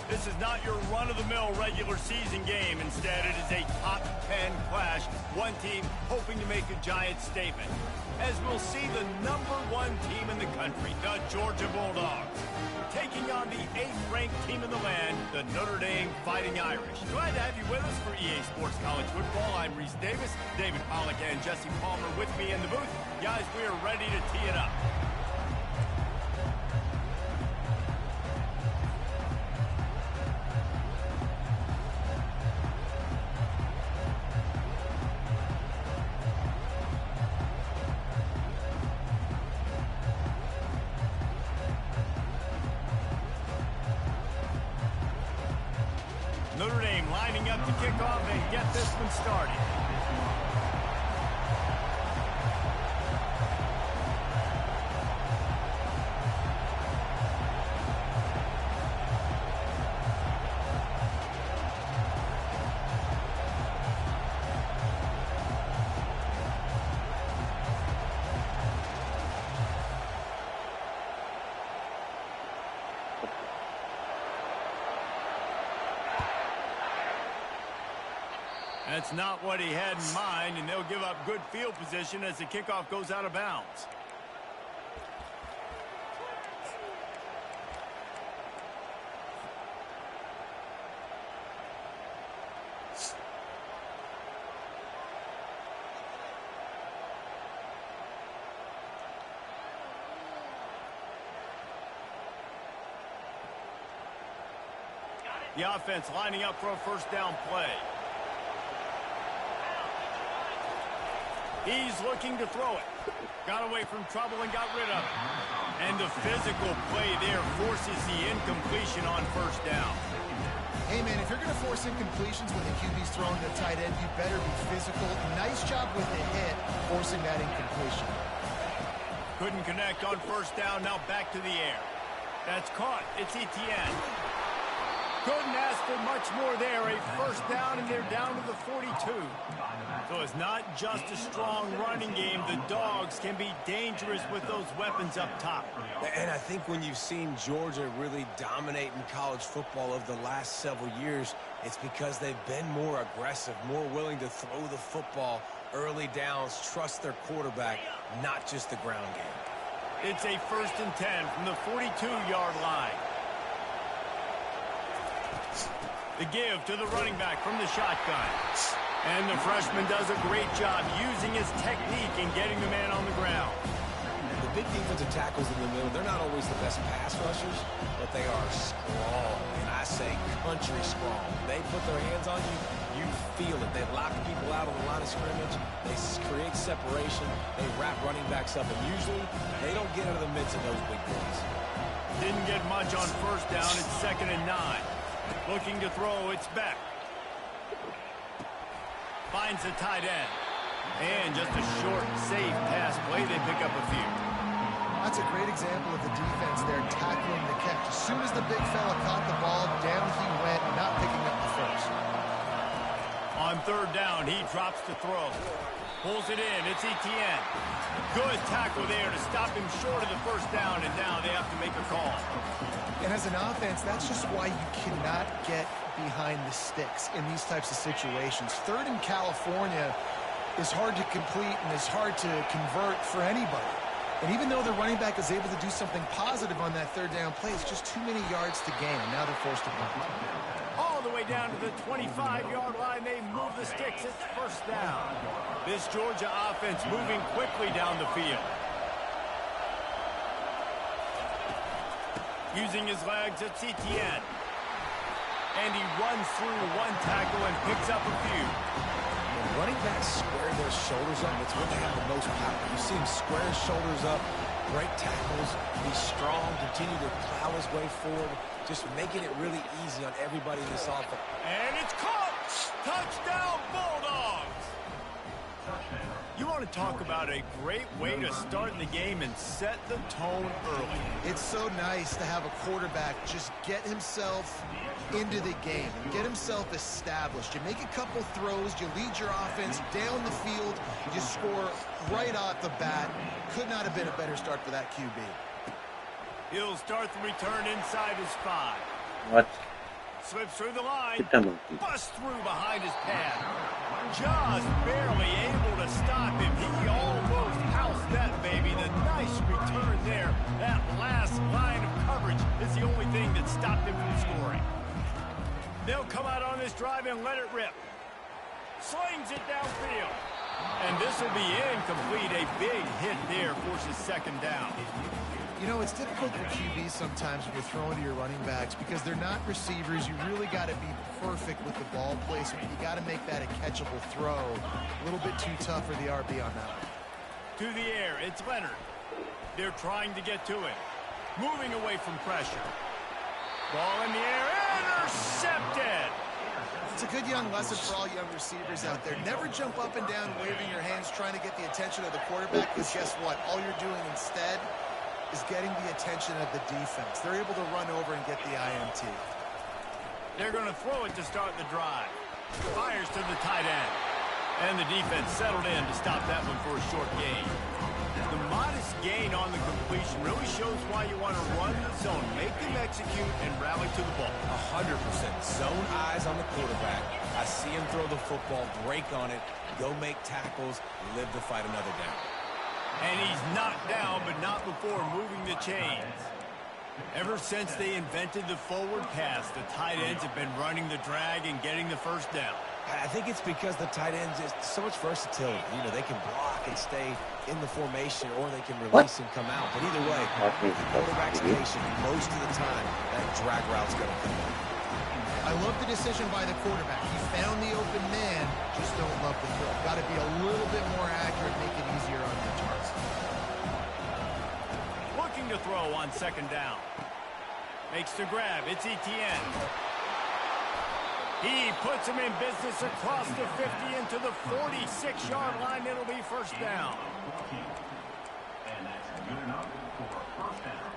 This is not your run-of-the-mill regular season game. Instead, it is a top 10 clash, one team hoping to make a giant statement. As we'll see the #1 team in the country, the Georgia Bulldogs, taking on the 8th-ranked team in the land, the Notre Dame Fighting Irish. Glad to have you with us for EA Sports College Football. I'm Reese Davis, David Pollack and Jesse Palmer with me in the booth. Guys, we are ready to tee it up. Notre Dame lining up to kick off and get this one started. That's not what he had in mind, and they'll give up good field position as the kickoff goes out of bounds. The offense lining up for a first down play. He's looking to throw it. Got away from trouble and got rid of it. And the physical play there forces the incompletion on first down. Hey, man, if you're going to force incompletions when the QB's throwing to the tight end, you better be physical. Nice job with the hit, forcing that incompletion. Couldn't connect on first down, now back to the air. That's caught. It's Etienne. Couldn't ask for much more there. A first down, and they're down to the 42. So it's not just a strong running game. The Dogs can be dangerous with those weapons up top. And I think when you've seen Georgia really dominate in college football over the last several years, it's because they've been more aggressive, more willing to throw the football early downs, trust their quarterback, not just the ground game. It's a 1st and 10 from the 42-yard line. The give to the running back from the shotgun. And the freshman does a great job using his technique and getting the man on the ground. The big defensive tackles in the middle, they're not always the best pass rushers, but they are strong, and I say country strong. They put their hands on you, you feel it. They lock people out on the line of scrimmage. They create separation. They wrap running backs up, and usually they don't get out of the midst of those big plays. Didn't get much on first down. It's 2nd and 9. Looking to throw, it's Beck. Finds the tight end. And just a short, safe pass play. They pick up a few. That's a great example of the defense there tackling the catch. As soon as the big fella caught the ball, down he went, not picking up the first. On 3rd down, he drops to throw. Pulls it in. It's Etienne. Good tackle there to stop him short of the first down, and now they have to make a call. And as an offense, that's just why you cannot get behind the sticks in these types of situations. 3rd in California is hard to complete and is hard to convert for anybody. And even though the running back is able to do something positive on that 3rd down play, it's just too many yards to gain. Now they're forced to punt. All the way down to the 25-yard line. They move the sticks. It's 1st down. This Georgia offense moving quickly down the field. Using his legs, it's Etienne. And he runs through one tackle and picks up a few. When running backs square their shoulders up, it's when they have the most power. You see him square his shoulders up, break tackles, be strong, continue to plow his way forward, just making it really easy on everybody in this offense. And it's caught! Touchdown, Bulldogs! You want to talk about a great way to start the game and set the tone early. It's so nice to have a quarterback just get himself into the game, get himself established. You make a couple throws, you lead your offense down the field, you score right off the bat. Could not have been a better start for that QB. He'll start the return inside his 5. What? Slips through the line, Get them monkey. busts through behind his pad. Just barely able to stop him. He almost housed that baby. The nice return there. That last line of coverage is the only thing that stopped him from scoring. They'll come out on this drive and let it rip. Slings it downfield. And this will be incomplete. A big hit there forces 2nd down. You know, it's difficult for QBs sometimes when you're throwing to your running backs because they're not receivers. You really got to be perfect with the ball placement. You got to make that a catchable throw. A little bit too tough for the RB on that one. To the air, it's Leonard. They're trying to get to him. Moving away from pressure. Ball in the air, intercepted! It's a good young lesson for all young receivers out there. Never jump up and down waving your hands trying to get the attention of the quarterback because guess what? All you're doing instead is getting the attention of the defense. They're able to run over and get the INT. They're going to throw it to start the drive. Fires to the tight end. And the defense settled in to stop that one for a short gain. The modest gain on the completion really shows why you want to run the zone, make them execute, and rally to the ball. 100%. Zone eyes on the quarterback. I see him throw the football, break on it, go make tackles, live to fight another down. And he's knocked down, but not before moving the chains. Ever since they invented the forward pass, the tight ends have been running the drag and getting the 1st down. I think it's because the tight ends is so much versatility. You know, they can block and stay in the formation, or they can release and come out. But either way, the quarterback's patient most of the time. That drag route's going to come out. I love the decision by the quarterback. He found the open man, just don't love the throw. Got to be a little bit more accurate, make it easier on your target. Looking to throw on 2nd down. Makes the grab. It's Etienne. He puts him in business across the 50 into the 46-yard line. It'll be 1st down. And that's good enough for 1st down.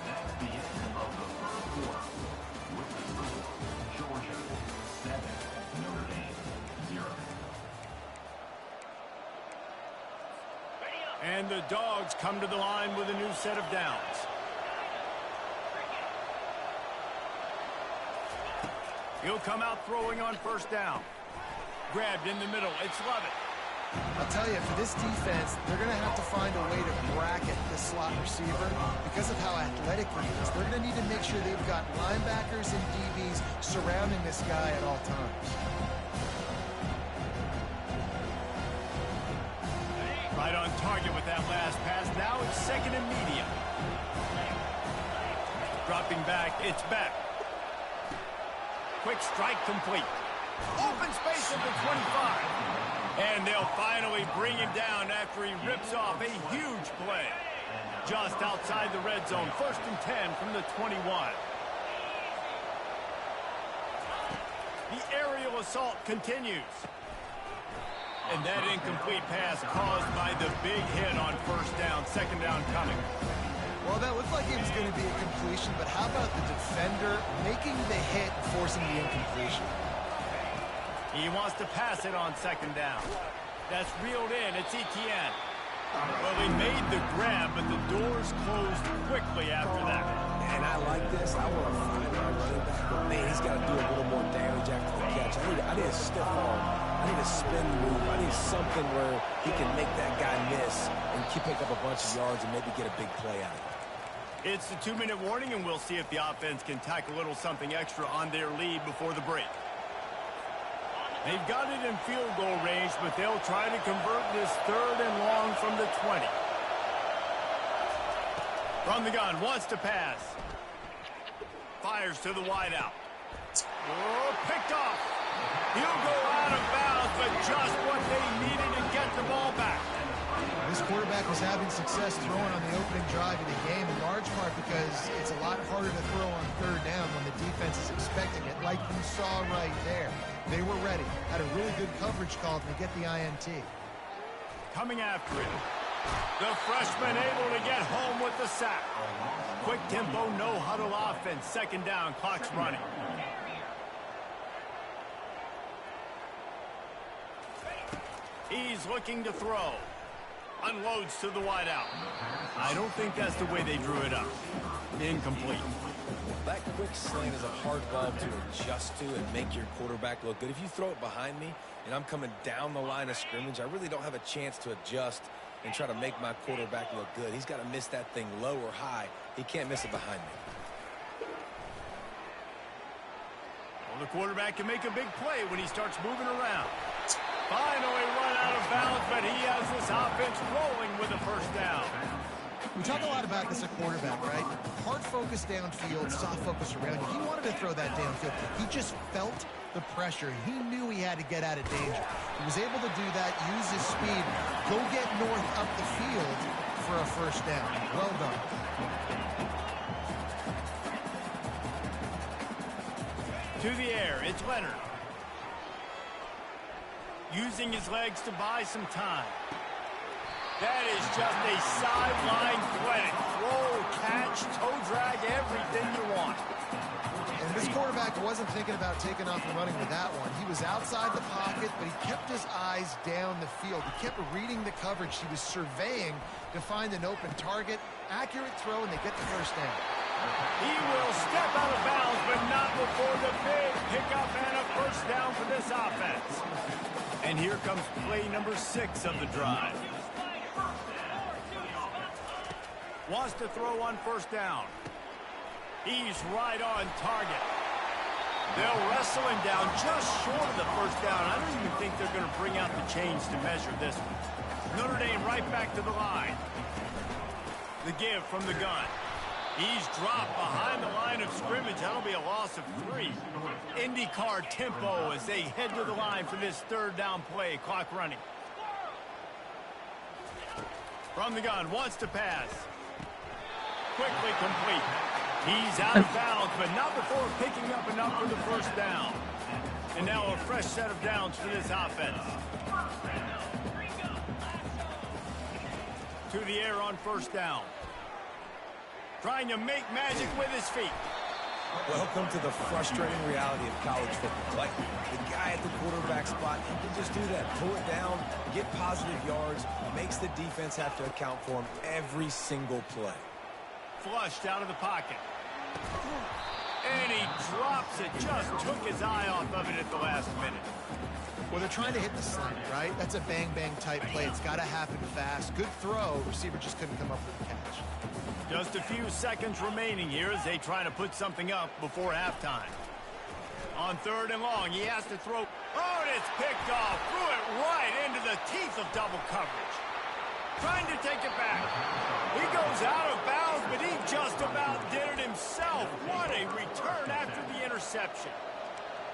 That's the end of the 1st quarter. With the score, Georgia 7, Notre Dame 0. And the Dogs come to the line with a new set of downs. He'll come out throwing on 1st down. Grabbed in the middle. It's Lovett. I'll tell you, for this defense, they're going to have to find a way to bracket this slot receiver because of how athletic he is. They're going to need to make sure they've got linebackers and DBs surrounding this guy at all times. target with that last pass. Now it's second and medium. Dropping back, it's back. Quick strike complete. Open space at the 25. And they'll finally bring him down after he rips off a huge play. Just outside the red zone, 1st and 10 from the 21. The aerial assault continues. And that incomplete pass caused by the big hit on 1st down, 2nd down coming. Well, that looked like it was going to be a completion, but how about the defender making the hit and forcing the incompletion? He wants to pass it on 2nd down. That's reeled in. It's Etienne. Well, he made the grab, but the doors closed quickly after that. And I like this. I want to find my running back, but man, he's got to do a little more damage after the catch. I need a stiff arm. I need a spin move. I need something where he can make that guy miss and pick up a bunch of yards and maybe get a big play out of it. It's the 2-minute warning, and we'll see if the offense can tack a little something extra on their lead before the break. They've got it in field goal range, but they'll try to convert this 3rd and long from the 20. From the gun, wants to pass. Fires to the wideout. Oh, picked off. He'll go out of bounds, but just what they needed to get the ball back. This quarterback was having success throwing on the opening drive of the game, in large part because it's a lot harder to throw on 3rd down when the defense is expecting it, like you saw right there. They were ready, had a really good coverage call to get the INT. Coming after it. The freshman able to get home with the sack. Quick tempo, no huddle offense. 2nd down, clock's running. He's looking to throw. Unloads to the wideout. I don't think that's the way they drew it up. Incomplete. That quick slant is a hard ball to adjust to and make your quarterback look good. If you throw it behind me and I'm coming down the line of scrimmage, I really don't have a chance to adjust and try to make my quarterback look good. He's got to miss that thing low or high. He can't miss it behind me. Well, the quarterback can make a big play when he starts moving around. Finally run out of bounds, but he has this offense rolling with a 1st down. We talk a lot about this at quarterback, right? Hard focus downfield, soft focus around you. He wanted to throw that downfield. He just felt the pressure. He knew he had to get out of danger. He was able to do that, use his speed, go get north up the field for a 1st down. Well done. To the air, it's Leonard. Using his legs to buy some time. That is just a sideline clinic. Throw, catch, toe drag, everything you want. And this quarterback wasn't thinking about taking off and running with that one. He was outside the pocket, but he kept his eyes down the field. He kept reading the coverage. He was surveying to find an open target. Accurate throw, and they get the 1st down. He will step out of bounds, but not before the big pickup and a 1st down for this offense. And here comes play number 6 of the drive. Wants to throw on 1st down. He's right on target. They'll wrestle him down just short of the 1st down. I don't even think they're going to bring out the chains to measure this one. Notre Dame right back to the line. The give from the gun. He's dropped behind the line of scrimmage. That'll be a loss of 3. IndyCar tempo as they head to the line for this 3rd down play. Clock running. From the gun, wants to pass. Quickly complete. He's out of bounds, but not before picking up enough for the 1st down. And now a fresh set of downs for this offense. To the air on 1st down. Trying to make magic with his feet. Welcome to the frustrating reality of college football. Like, the guy at the quarterback spot, he can just do that. Pull it down, get positive yards, makes the defense have to account for him every single play. Flushed out of the pocket. And he drops it. Just took his eye off of it at the last minute. Well, they're trying to hit the slant, right? That's a bang-bang type play. It's got to happen fast. Good throw. Receiver just couldn't come up with the catch. Just a few seconds remaining here as they try to put something up before halftime. On 3rd and long, he has to throw. Oh, and it's picked off. Threw it right into the teeth of double coverage. trying to take it back. He goes out of bounds, but he just about did it himself. What a return after the interception.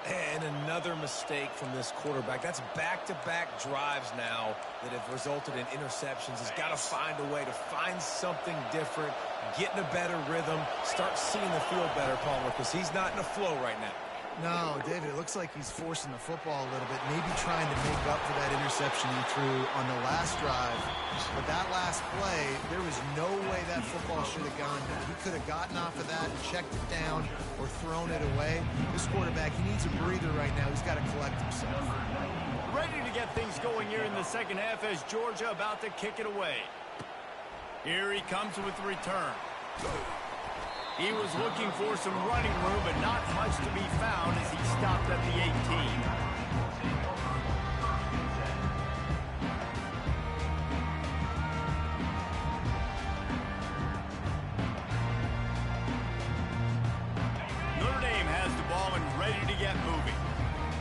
And another mistake from this quarterback. That's back-to-back drives now that have resulted in interceptions. He's got to find a way to find something different, get in a better rhythm, start seeing the field better, Palmer, because he's not in a flow right now. No, David, it looks like he's forcing the football a little bit, maybe trying to make up for that interception he threw on the last drive. But that last play, there was no way that football should have gone there. He could have gotten off of that and checked it down or thrown it away. This quarterback, he needs a breather right now. He's got to collect himself. Ready to get things going here in the second half as Georgia about to kick it away. Here he comes with the return. He was looking for some running room, but not much to be found as he stopped at the 18. Notre Dame has the ball and ready to get moving.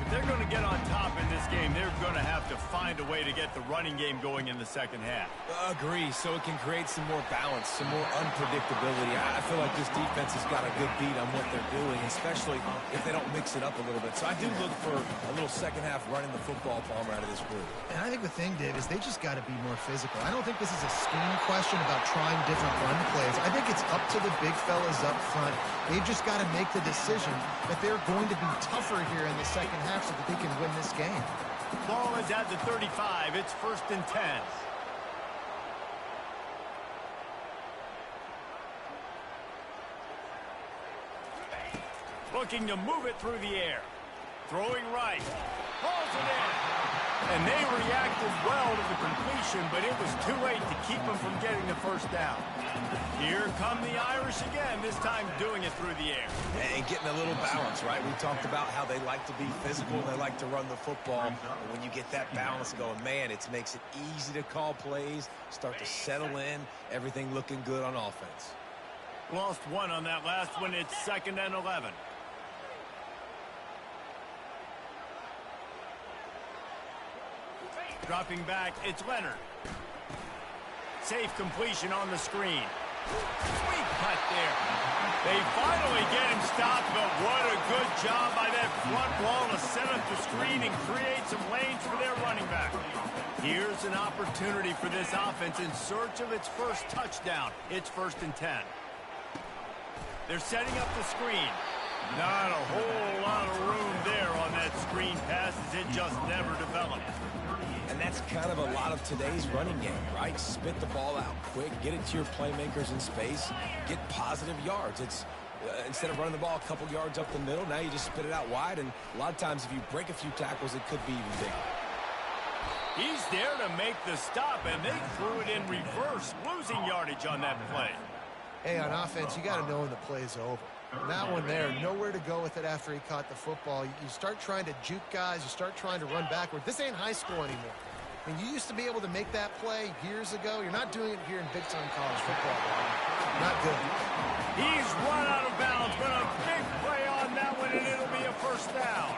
If they're going to get on top in this game, they're going to have to find a way to get the running game going in the second half. Agree, so it can create some more balance, some more unpredictability. I feel like this defense has got a good beat on what they're doing, especially if they don't mix it up a little bit. So I do look for a little second half running the football, Palmer, out of this group. And I think the thing, Dave, is they just got to be more physical. I don't think this is a scheme question about trying different run plays. I think it's up to the big fellas up front. They've just got to make the decision that they're going to be tougher here in the second half so that they can win this game. Ball is at the 35. It's 1st and 10. Looking to move it through the air. Throwing right. Pulls it in. And they reacted well to the completion, but it was too late to keep them from getting the first down. Here come the Irish again, this time doing it through the air. And getting a little balance, right? We talked about how they like to be physical and they like to run the football. And when you get that balance going, man, it makes it easy to call plays, start to settle in, everything looking good on offense. Lost one on that last one. It's 2nd and 11. Dropping back, it's Leonard. Safe completion on the screen. Sweet putt there. They finally get him stopped, but what a good job by that front wall to set up the screen and create some lanes for their running back. Here's an opportunity for this offense in search of its first touchdown. It's 1st and 10. They're setting up the screen. Not a whole lot of room there on that screen pass as it just never developed. And that's kind of a lot of today's running game, right? Spit the ball out quick, get it to your playmakers in space, get positive yards. It's instead of running the ball a couple yards up the middle, now you just spit it out wide, and a lot of times if you break a few tackles, it could be even bigger. He's there to make the stop, and they threw it in reverse, losing yardage on that play. Hey, on offense, you got to know when the play's over. And that one there, nowhere to go with it after he caught the football. You start trying to juke guys. You start trying to run backward. This ain't high school anymore. I mean, you used to be able to make that play years ago. You're not doing it here in big-time college football. Not good. He's run out of bounds, but a big play on that one, and it'll be a first down.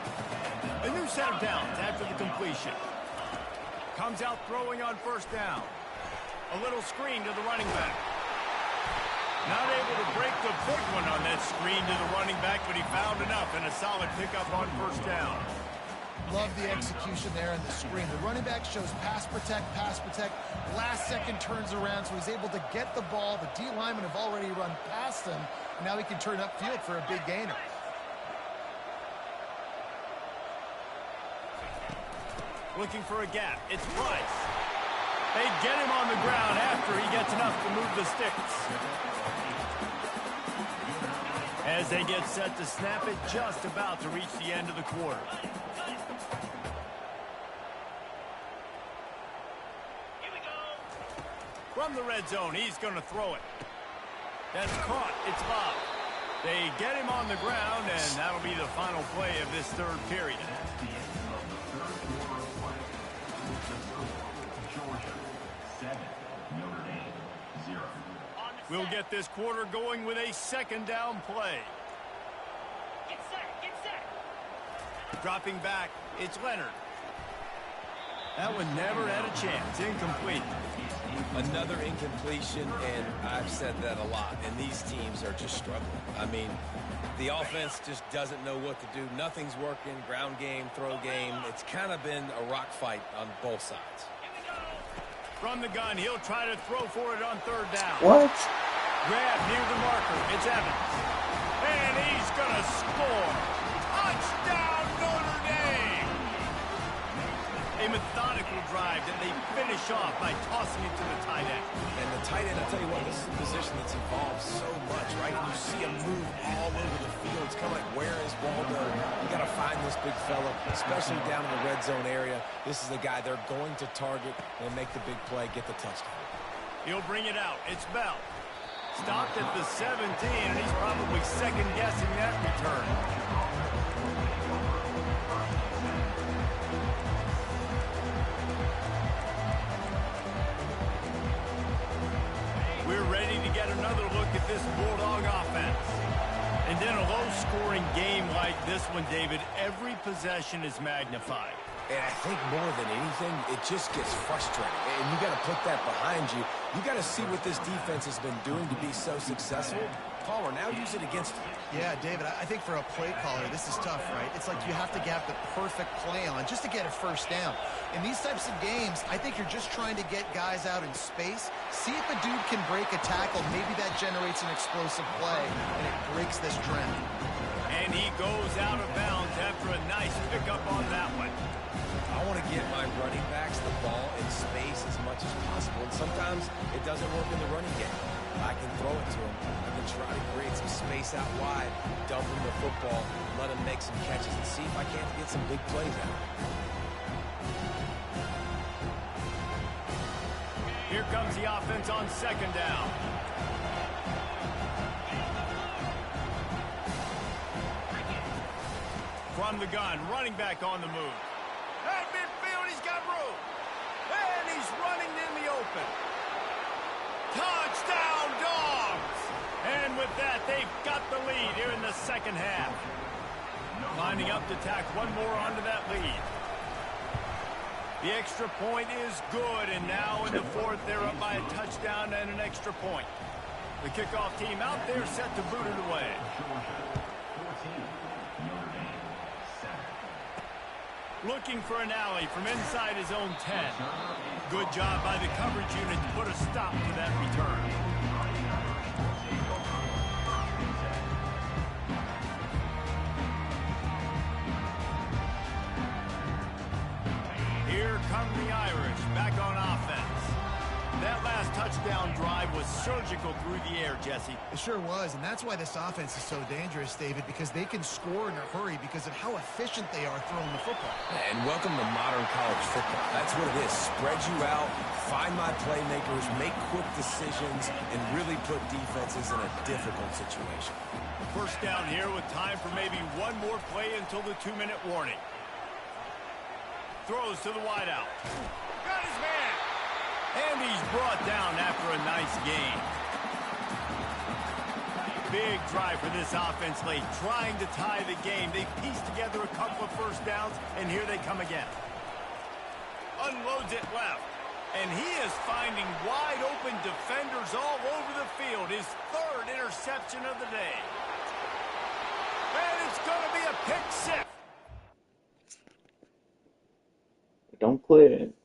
A new set of downs after the completion. Comes out throwing on first down. A little screen to the running back. Not able to break the big one on that screen to the running back, but he found enough and a solid pickup on first down. Love the execution there on the screen. The running back shows pass protect, last second turns around, so he's able to get the ball. The D linemen have already run past him, and now he can turn upfield for a big gainer. Looking for a gap. It's Price. They get him on the ground after he gets enough to move the sticks. As they get set to snap it, just about to reach the end of the quarter. From the red zone, he's going to throw it. That's caught. It's loud. They get him on the ground, and that'll be the final play of this third period. We'll get this quarter going with a second down play. Get set. Dropping back, it's Leonard. That one never had a chance. Incomplete. Another incompletion, and I've said that a lot, and these teams are just struggling. I mean, the offense just doesn't know what to do. Nothing's working, ground game, throw game. It's kind of been a rock fight on both sides. From the gun, he'll try to throw for it on third down. What? Grab near the marker. It's Evans. And he's going to score. Touchdown, Notre Dame! A methodical drive that they finish off by tossing it to the tight end. And the tight end, I'll tell you what, this is a position that's evolved so much, right? And you see him move all over the field. It's kind of like, where is Waldo? You got to find this big fella, especially down in the red zone area. This is the guy they're going to target and make the big play, get the touchdown. He'll bring it out. It's Bell. Stopped at the 17, and he's probably second-guessing that return. We're ready to get another look at this Bulldog offense. And in a low-scoring game like this one, David, every possession is magnified. And I think more than anything, it just gets frustrating. And you got to put that behind you. You got to see what this defense has been doing to be so successful. Palmer, now use it against you. Yeah, David, I think for a play caller, this is tough, right? It's like you have to have the perfect play on just to get a first down. In these types of games, I think you're just trying to get guys out in space, see if a dude can break a tackle. Maybe that generates an explosive play, and it breaks this trend. And he goes out of bounds after a nice pickup on that one. I want to get my running backs the ball in space as much as possible. And sometimes it doesn't work in the running game. I can throw it to him. I can try to create some space out wide, dump him the football, let him make some catches, and see if I can't get some big plays out. Here comes the offense on second down. From the gun, running back on the move. At midfield, he's got room. And he's running in the open. Touchdown, Dogs! And with that, they've got the lead here in the second half. Lining up to tack one more onto that lead. The extra point is good, and now in the fourth, they're up by a touchdown and an extra point. The kickoff team out there set to boot it away. Looking for an alley from inside his own 10. Good job by the coverage unit to put a stop to that return. Here come the Irish back on offense. That last touchdown drive was surgical through the air, Jesse. It sure was, and that's why this offense is so dangerous, David, because they can score in a hurry because of how efficient they are throwing the football. And welcome to modern college football. That's what it is. Spread you out, find my playmakers, make quick decisions, and really put defenses in a difficult situation. First down here with time for maybe one more play until the 2-minute warning. Throws to the wideout. Got his man. And he's brought down after a nice gain. Big drive for this offense late, trying to tie the game. They pieced together a couple of first downs, and here they come again. Unloads it left. And he is finding wide open defenders all over the field. His third interception of the day. And it's going to be a pick six. Don't quit.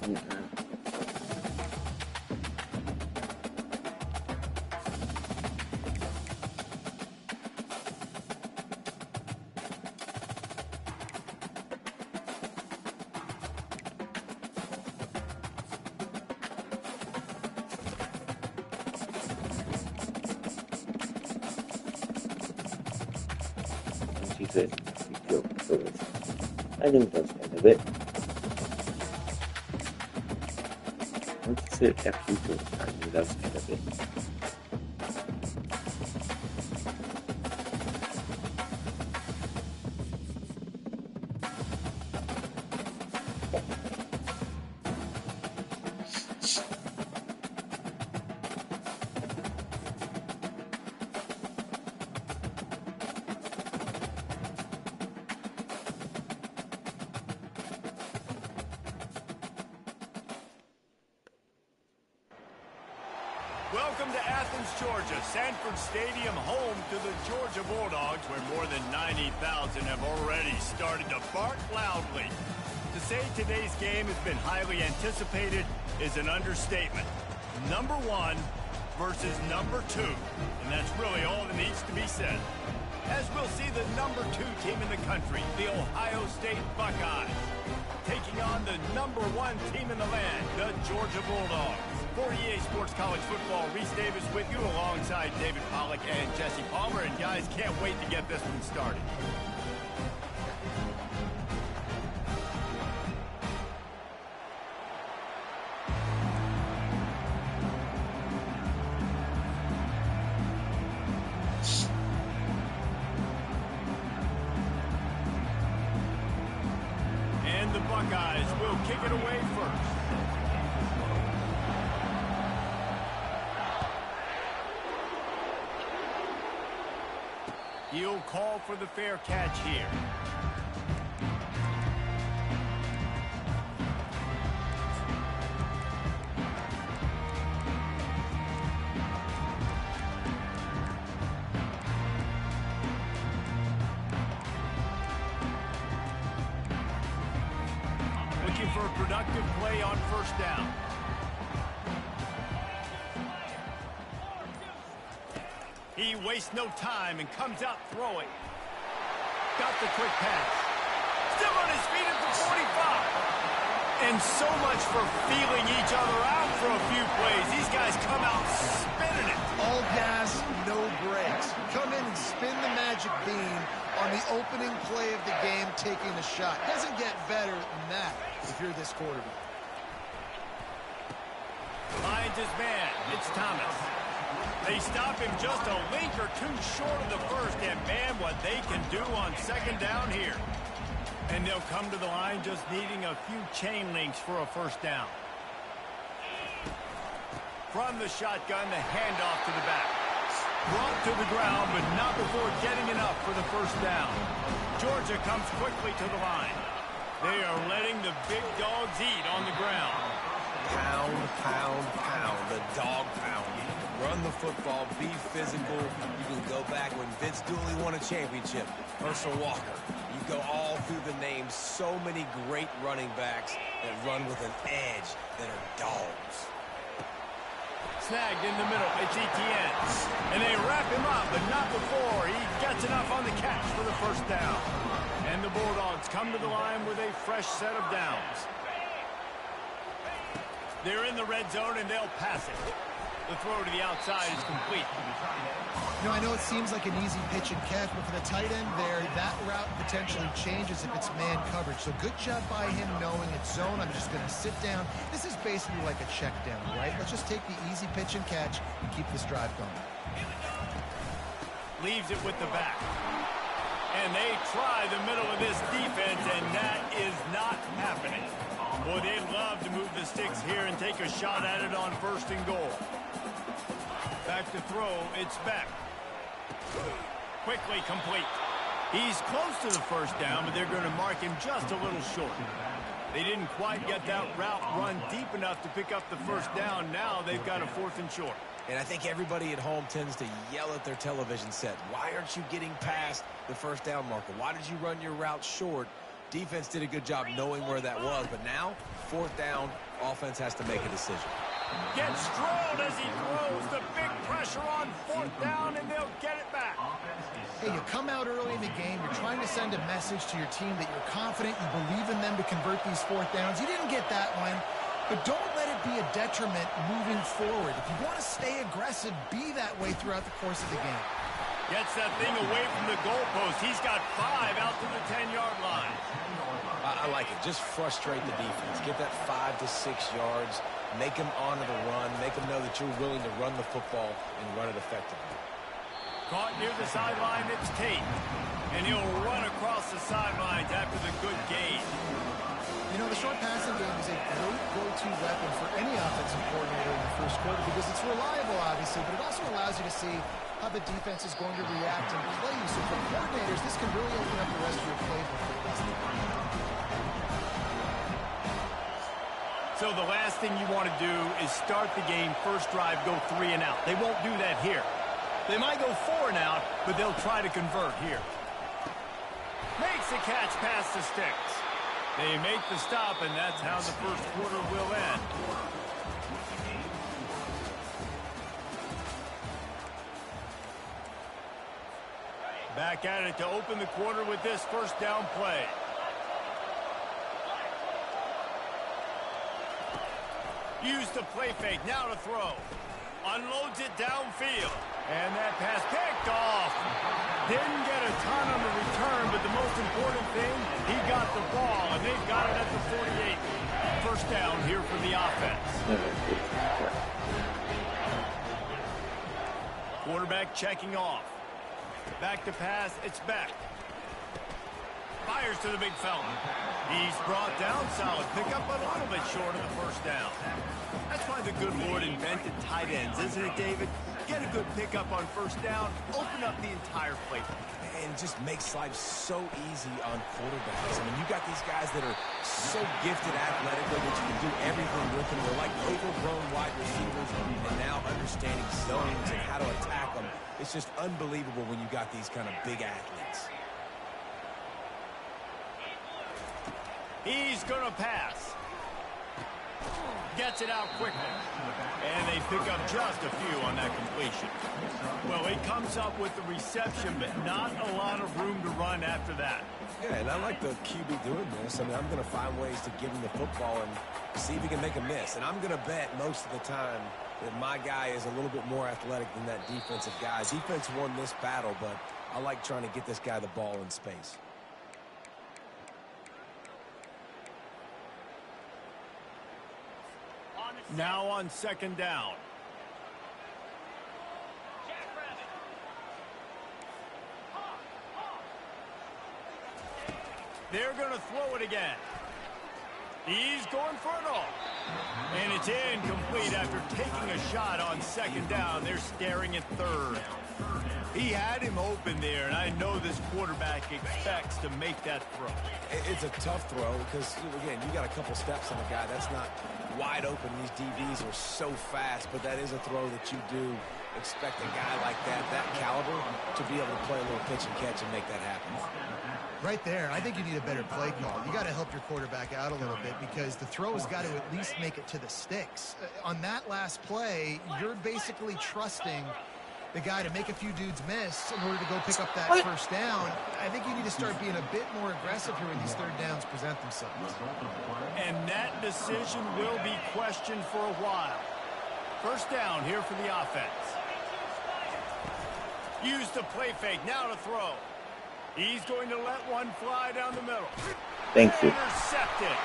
Mm-mm. She said, "You killed me for this." I think that's the end of it. Once you said F you killed me, I knew that was the end of it. Welcome to Athens, Georgia, Sanford Stadium, home to the Georgia Bulldogs, where more than 90,000 have already started to bark loudly. To say today's game has been highly anticipated is an understatement. Number 1 versus number 2, and that's really all that needs to be said. As we'll see the number 2 team in the country, the Ohio State Buckeyes, taking on the number 1 team in the land, the Georgia Bulldogs. For EA Sports College Football, Reese Davis with you alongside David Pollack and Jesse Palmer. And guys, can't wait to get this one started. And the Buckeyes will kick it away first. He'll call for the fair catch here. Looking for a productive play on first down. He wastes no time and comes out throwing. Got the quick pass. Still on his feet at the 45. And so much for feeling each other out for a few plays. These guys come out spinning it. All gas, no brakes. Come in and spin the magic bean on the opening play of the game, taking the shot. Doesn't get better than that if you're this quarterback. Finds his man. It's Thomas. They stop him just a link or two short of the first, and man, what they can do on second down here. And they'll come to the line just needing a few chain links for a first down. From the shotgun, the handoff to the back. Brought to the ground, but not before getting enough for the first down. Georgia comes quickly to the line. They are letting the big dogs eat on the ground. Pound, pound, pound. The dog pound. Run the football, be physical. You can go back when Vince Dooley won a championship. Herschel Walker. You go all through the names. So many great running backs that run with an edge that are dogs. Snagged in the middle. It's Etienne. And they wrap him up, but not before he gets enough on the catch for the first down. And the Bulldogs come to the line with a fresh set of downs. They're in the red zone, and they'll pass it. The throw to the outside is complete. You know, I know it seems like an easy pitch and catch, but for the tight end there, that route potentially changes if it's man coverage. So good job by him knowing it's zone. I'm just going to sit down. This is basically like a check down, right? Let's just take the easy pitch and catch and keep this drive going. Leaves it with the back. And they try the middle of this defense, and that is not happening. Boy, they'd love to move the sticks here and take a shot at it on first and goal. Back to throw, it's Beck. Quickly complete. He's close to the first down, but they're going to mark him just a little short. They didn't quite get that route run deep enough to pick up the first down. Now they've got a 4th and short. And I think everybody at home tends to yell at their television set. Why aren't you getting past the first down marker? Why did you run your route short Defense did a good job knowing where that was, but now, 4th down, offense has to make a decision. Gets Strolled as he throws. The big pressure on 4th down, and they'll get it back. Hey, you come out early in the game, you're trying to send a message to your team that you're confident, you believe in them to convert these 4th downs. You didn't get that one, but don't let it be a detriment moving forward. If you want to stay aggressive, be that way throughout the course of the game. Gets that thing away from the goalpost. He's got 5 out to the 10-yard line. I like it. Just frustrate the defense. Get that 5 to 6 yards. Make them honor the run. Make them know that you're willing to run the football and run it effectively. Caught near the sideline, it's Tate. And he'll run across the sidelines after the good gain. You know, the short passing game is a great go-to weapon for any offensive coordinator in the first quarter because it's reliable, obviously, but it also allows you to see how the defense is going to react and play you. So for coordinators, this can really open up the rest of your playbook for the rest of the game. So the last thing you want to do is start the game, first drive, go 3 and out. They won't do that here. They might go 4 and out, but they'll try to convert here. Makes the catch past the sticks. They make the stop, and that's how the first quarter will end. Back at it to open the quarter with this first down play. Use the play fake, now to throw. Unloads it downfield. And that pass picked off. Didn't get a ton on the return, but the most important thing, he got the ball, and they've got it at the 48. First down here for the offense. Quarterback checking off. Back to pass, it's Beck. Fires to the big fella. He's brought down, solid pickup, but a little bit short of the first down. That's why the good Lord invented tight ends, isn't it, David? Get a good pickup on first down, open up the entire playbook. And it just makes life so easy on quarterbacks. I mean, you got these guys that are so gifted athletically that you can do everything with them. They're like overgrown wide receivers, and now understanding zones and how to attack them. It's just unbelievable when you got these kind of big athletes. He's going to pass. Gets it out quickly. And they pick up just a few on that completion. Well, he comes up with the reception, but not a lot of room to run after that. Yeah, and I like the QB doing this. I mean, I'm going to find ways to give him the football and see if he can make a miss. And I'm going to bet most of the time that my guy is a little bit more athletic than that defensive guy. Defense won this battle, but I like trying to get this guy the ball in space. Now on second down. They're going to throw it again. He's going for it all. And it's incomplete after taking a shot on second down. They're staring at third. He had him open there, and I know this quarterback expects to make that throw. It's a tough throw because, again, you got a couple steps on a guy. That's not wide open. These DBs are so fast, but that is a throw that you do expect a guy like that caliber, to be able to play a little pitch and catch and make that happen. Right there, I think you need a better play call. You got to help your quarterback out a little bit because the throw has got to at least make it to the sticks. On that last play, you're basically trusting the guy to make a few dudes miss in order to go pick up that first down. I think you need to start being a bit more aggressive here when these third downs present themselves. And that decision will be questioned for a while. First down here for the offense. Use the play fake, now to throw. He's going to let one fly down the middle. Thank you. Intercepted.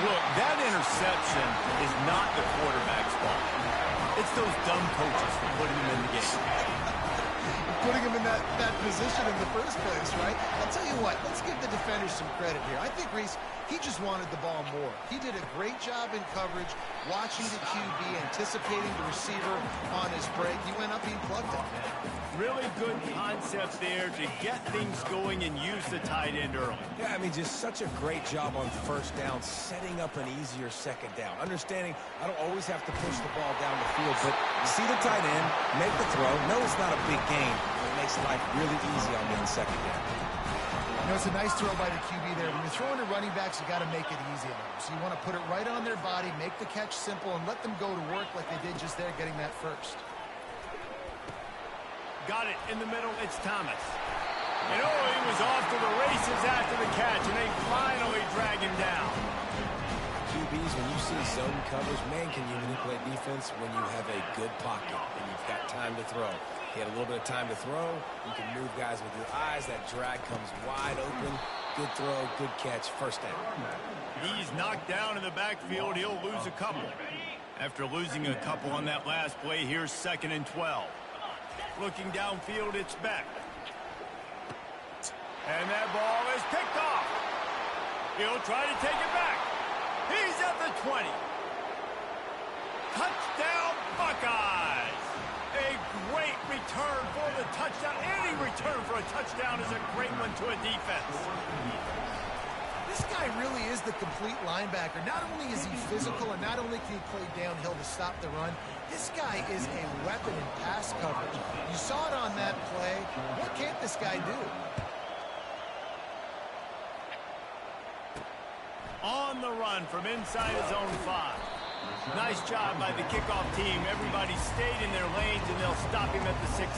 Look, that interception is not the quarterback's fault. It's those dumb coaches for putting him in the game. Putting him in that position in the first place, right? I'll tell you what, let's give the defenders some credit here. I think Reese, he just wanted the ball more. He did a great job in coverage, watching the QB, anticipating the receiver on his break. He went up, he plugged him. Really good concept there to get things going and use the tight end early. Yeah, I mean, just such a great job on first down, setting up an easier second down. Understanding I don't always have to push the ball down the field, but see the tight end, make the throw. No, it's not a big gain. It makes life really easy on me in second down. You know, it's a nice throw by the QB there. When you're throwing to running backs, you got to make it easy on them. So you want to put it right on their body, make the catch simple, and let them go to work like they did just there, getting that first. Got it in the middle. It's Thomas. And he was off to the races after the catch, and they finally drag him down. QBs, when you see zone coverage, man, can you manipulate defense when you have a good pocket and you've got time to throw. He had a little bit of time to throw. You can move guys with your eyes. That drag comes wide open. Good throw, good catch, first down. He's knocked down in the backfield. He'll lose a couple. After losing a couple on that last play, here's 2nd and 12. Looking downfield, it's Beck. And that ball is picked off. He'll try to take it back. He's at the 20. Touchdown, Buckeyes. A great return for the touchdown. Any return for a touchdown is a great one to a defense. This guy really is the complete linebacker. Not only is he physical and not only can he play downhill to stop the run, this guy is a weapon in pass coverage. You saw it on that play. What can't this guy do? On the run from inside his own 5. Nice job by the kickoff team. Everybody stayed in their lanes, and they'll stop him at the 16.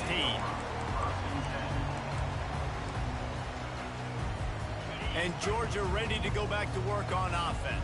And Georgia ready to go back to work on offense.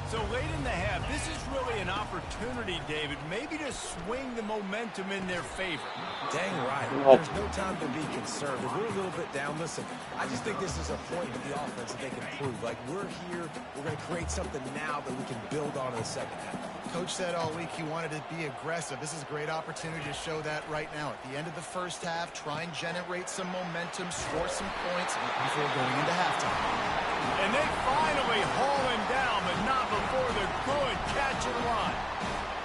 So late in the half, this is really an opportunity, David, maybe to swing the momentum in their favor. Dang right. There's no time to be concerned. If we're a little bit down, listen, I just think this is a point with the offense that they can prove. Like, we're here, we're going to create something now that we can build on in the second half. Coach said all week he wanted to be aggressive. This is a great opportunity to show that right now. At the end of the first half, try and generate some momentum, score some points before going into halftime. And they finally haul him down, but not before the good catch and run.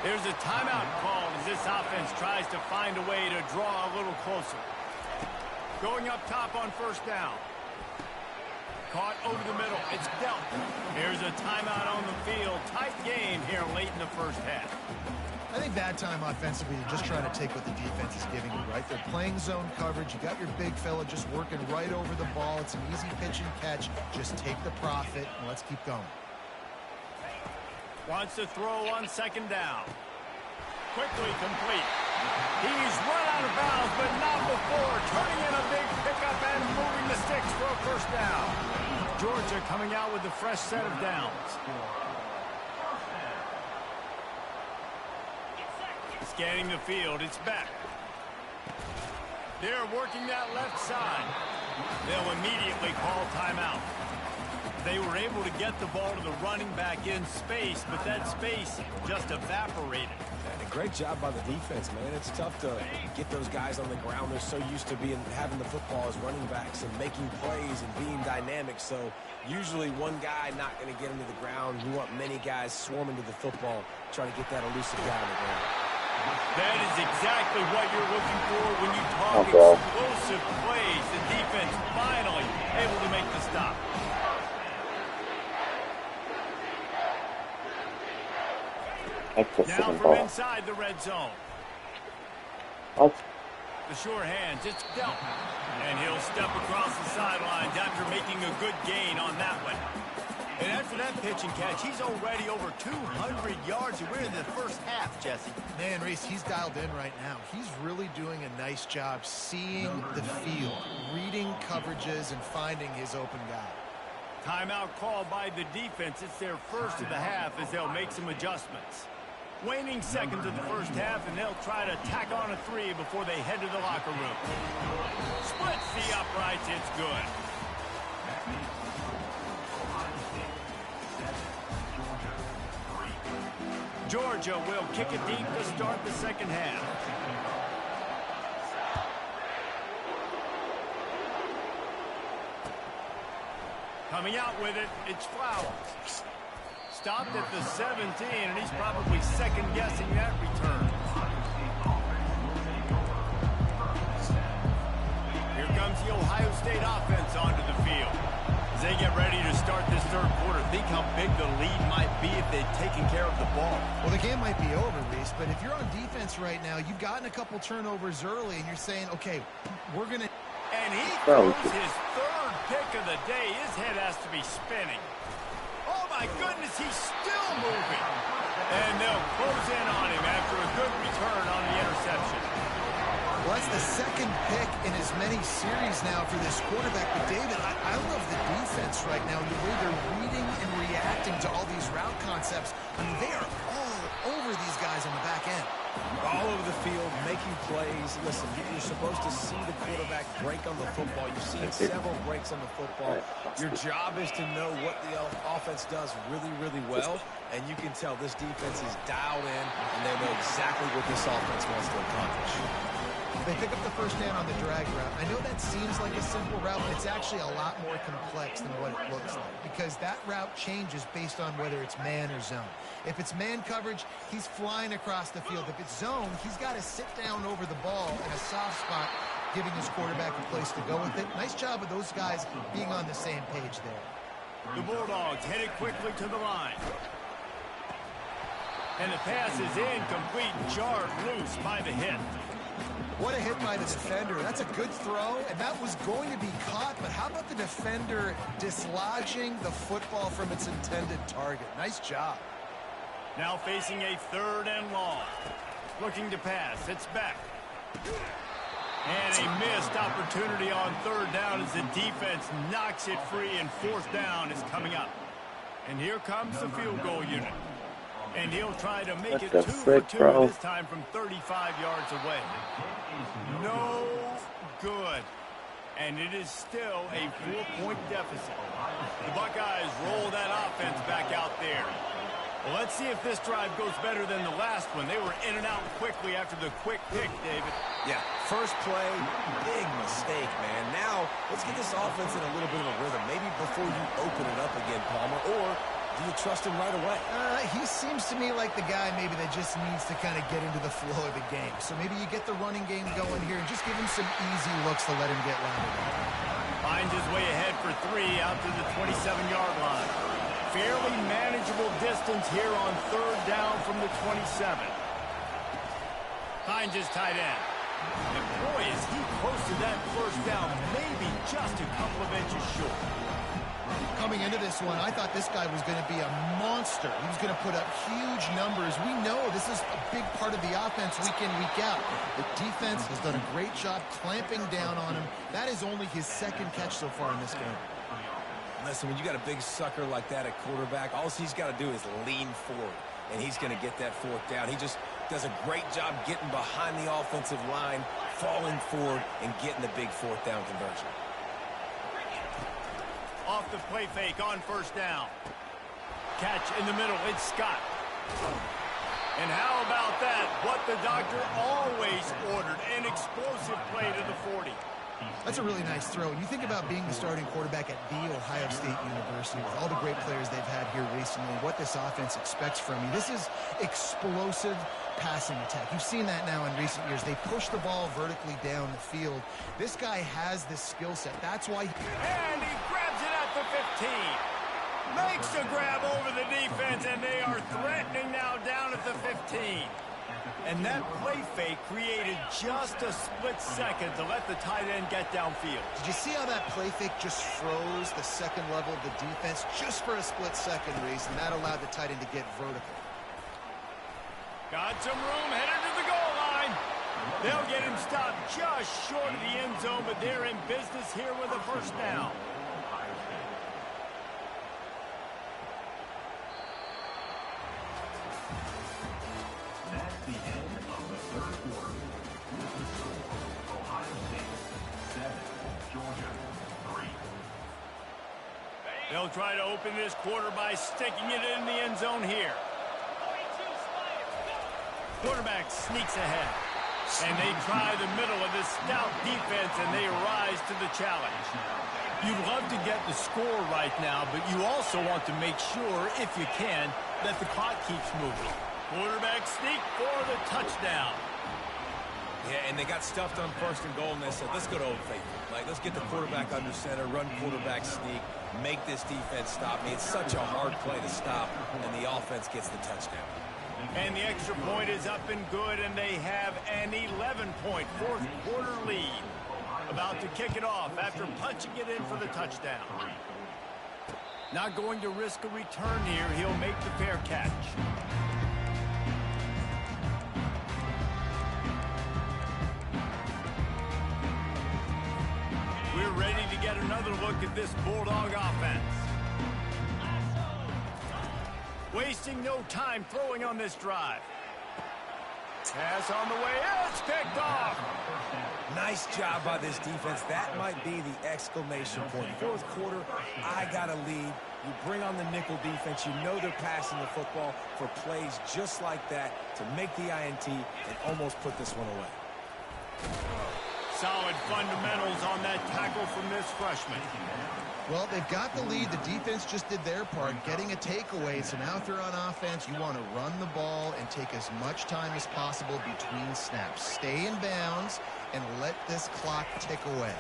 There's a timeout called as this offense tries to find a way to draw a little closer. Going up top on first down. Caught over the middle. It's dealt. Here's a timeout on the field. Tight game here late in the first half. I think that time offensively, you're just trying to take what the defense is giving you, right? They're playing zone coverage. You got your big fella just working right over the ball. It's an easy pitch and catch. Just take the profit, and let's keep going. Wants to throw on second down. Quickly complete. He's run out of bounds, but not before. Turning in a big pickup and moving the sticks for a first down. Georgia coming out with a fresh set of downs. Scanning the field, it's back. They're working that left side. They'll immediately call timeout. They were able to get the ball to the running back in space, but that space just evaporated. And a great job by the defense, man. It's tough to get those guys on the ground. They're so used to having the football as running backs and making plays and being dynamic. So usually one guy not going to get him to the ground. You want many guys swarming to the football, trying to get that elusive guy on the ground. That is exactly what you're looking for when you talk explosive plays. The defense finally able to make the stop. Now from inside the red zone. What? The sure hands, it's dealt. And he'll step across the sidelines after making a good gain on that one. And after that pitch and catch, he's already over 200 yards. And we're in the first half, Jesse. Man, Reese, he's dialed in right now. He's really doing a nice job seeing the field, reading coverages, and finding his open guy. Timeout called by the defense. It's their first of the half as they'll make some adjustments. Waning seconds of the first half, and they'll try to tack on a 3 before they head to the locker room. Splits the uprights. It's good. Georgia will kick it deep to start the second half. Coming out with it, it's Flowers. Stopped at the 17, and he's probably second-guessing that return. Here comes the Ohio State offense onto the field. As they get ready to start this third quarter, think how big the lead might be if they'd taken care of the ball. Well, the game might be over, Reese, but if you're on defense right now, you've gotten a couple turnovers early, and you're saying, okay, we're going to... And he Brown throws kick. his third pick of the day. His head has to be spinning. Oh, my goodness, he's still moving. And they'll close in on him after a good return on the interception. Well, that's the second pick in as many series now for this quarterback. But, David, I love the defense right now, the way they're reading and reacting to all these route concepts. I mean, they are all over these guys on the back end. All over the field, making plays. Listen, you're supposed to see the quarterback break on the football. You've seen several breaks on the football. Your job is to know what the offense does really, really well. And you can tell this defense is dialed in, and they know exactly what this offense wants to accomplish. They pick up the first down on the drag route. I know that seems like a simple route, but it's actually a lot more complex than what it looks like, because that route changes based on whether it's man or zone. If it's man coverage, he's flying across the field. If it's zone, he's got to sit down over the ball in a soft spot, giving his quarterback a place to go with it. Nice job of those guys being on the same page there. The Bulldogs headed quickly to the line. And the pass is incomplete, jarred loose by the hit. What a hit by the defender. That's a good throw, and that was going to be caught, but how about the defender dislodging the football from its intended target? Nice job. Now facing a 3rd and long. Looking to pass. It's back. And a missed opportunity on 3rd down as the defense knocks it free, and 4th down is coming up. And here comes the field goal unit. And he'll try to make it 2 for 2 this time from 35 yards away. No good. And it is still a 4-point deficit. The Buckeyes roll that offense back out there. Well, let's see if this drive goes better than the last one. They were in and out quickly after the quick pick, David. Yeah, first play, big mistake, man. Now, let's get this offense in a little bit of a rhythm. Maybe before you open it up again, Palmer, or do you trust him right away? He seems to me like the guy maybe that just needs to kind of get into the flow of the game. So maybe you get the running game going here and just give him some easy looks to let him get rounded up. Finds his way ahead for 3 out to the 27-yard line. Fairly manageable distance here on 3rd down from the 27. Finds his tight end. And boy, is he close to that first down, maybe just a couple of inches short. Coming into this one, I thought this guy was going to be a monster. He was going to put up huge numbers. We know this is a big part of the offense week in, week out. The defense has done a great job clamping down on him. That is only his 2nd catch so far in this game. Listen, when you got a big sucker like that at quarterback, all he's got to do is lean forward, and he's going to get that 4th down. He just does a great job getting behind the offensive line, falling forward, and getting the big 4th down conversion. Off the play fake on 1st down. Catch in the middle. It's Scott. And how about that? What the doctor always ordered. An explosive play to the 40. That's a really nice throw. And you think about being the starting quarterback at The Ohio State University with all the great players they've had here recently, what this offense expects from you. This is explosive passing attack. You've seen that now in recent years. They push the ball vertically down the field. This guy has this skill set. That's why... And he grabs it at the 15. Makes a grab over the defense, and they are threatening now down at the 15. And that play fake created just a split second to let the tight end get downfield. Did you see how that play fake just froze the 2nd level of the defense just for a split second, Reese, and that allowed the tight end to get vertical. Got some room, headed to the goal line. They'll get him stopped just short of the end zone, but they're in business here with a 1st down. That's the end of the 3rd quarter. With the score, Ohio State 7, Georgia 3. They'll try to open this quarter by sticking it in the end zone here. Quarterback sneaks ahead. And they try the middle of this stout defense, and they rise to the challenge. You'd love to get the score right now, but you also want to make sure, if you can, that the clock keeps moving. Quarterback sneak for the touchdown. Yeah, and they got stuffed on 1st and goal, and they said, let's go to Old Faithful. Like, let's get the quarterback under center, run quarterback sneak, make this defense stop me. It's such a hard play to stop, and the offense gets the touchdown. And the extra point is up and good, and they have an 11-point 4th quarter lead. About to kick it off after punching it in for the touchdown. Not going to risk a return here. He'll make the fair catch. We're ready to get another look at this Bulldog offense. Wasting no time throwing on this drive. Pass on the way. It's picked off. Nice job by this defense. That might be the exclamation point. Fourth quarter, I got a lead. You bring on the nickel defense. You know they're passing the football for plays just like that to make the INT and almost put this one away. Solid fundamentals on that tackle from this freshman. Well, they've got the lead. The defense just did their part, getting a takeaway. So now if you're on offense, you want to run the ball and take as much time as possible between snaps. Stay in bounds and let this clock tick away.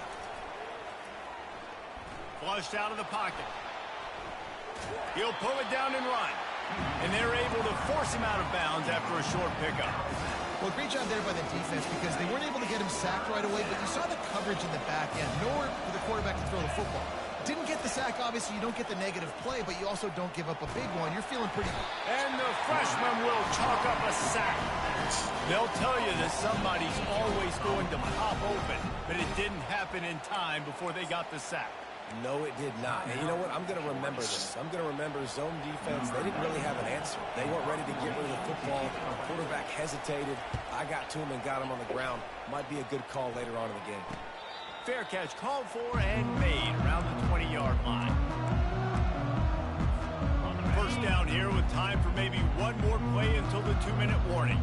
Flushed out of the pocket. He'll pull it down and run. And they're able to force him out of bounds after a short pickup. Well, great job there by the defense because they weren't able to get him sacked right away, but you saw the coverage in the back end. Nowhere for the quarterback to throw the football. Didn't get the sack, obviously you don't get the negative play, but you also don't give up a big one. You're feeling pretty good. And the freshman will chalk up a sack. They'll tell you that somebody's always going to pop open, but it didn't happen in time before they got the sack. No, it did not. And you know what? I'm going to remember this. I'm going to remember zone defense. They didn't really have an answer. They weren't ready to get rid of the football. The quarterback hesitated. I got to him and got him on the ground. Might be a good call later on in the game. Fair catch called for and made around the 20-yard line. First down here with time for maybe one more play until the 2-minute warning.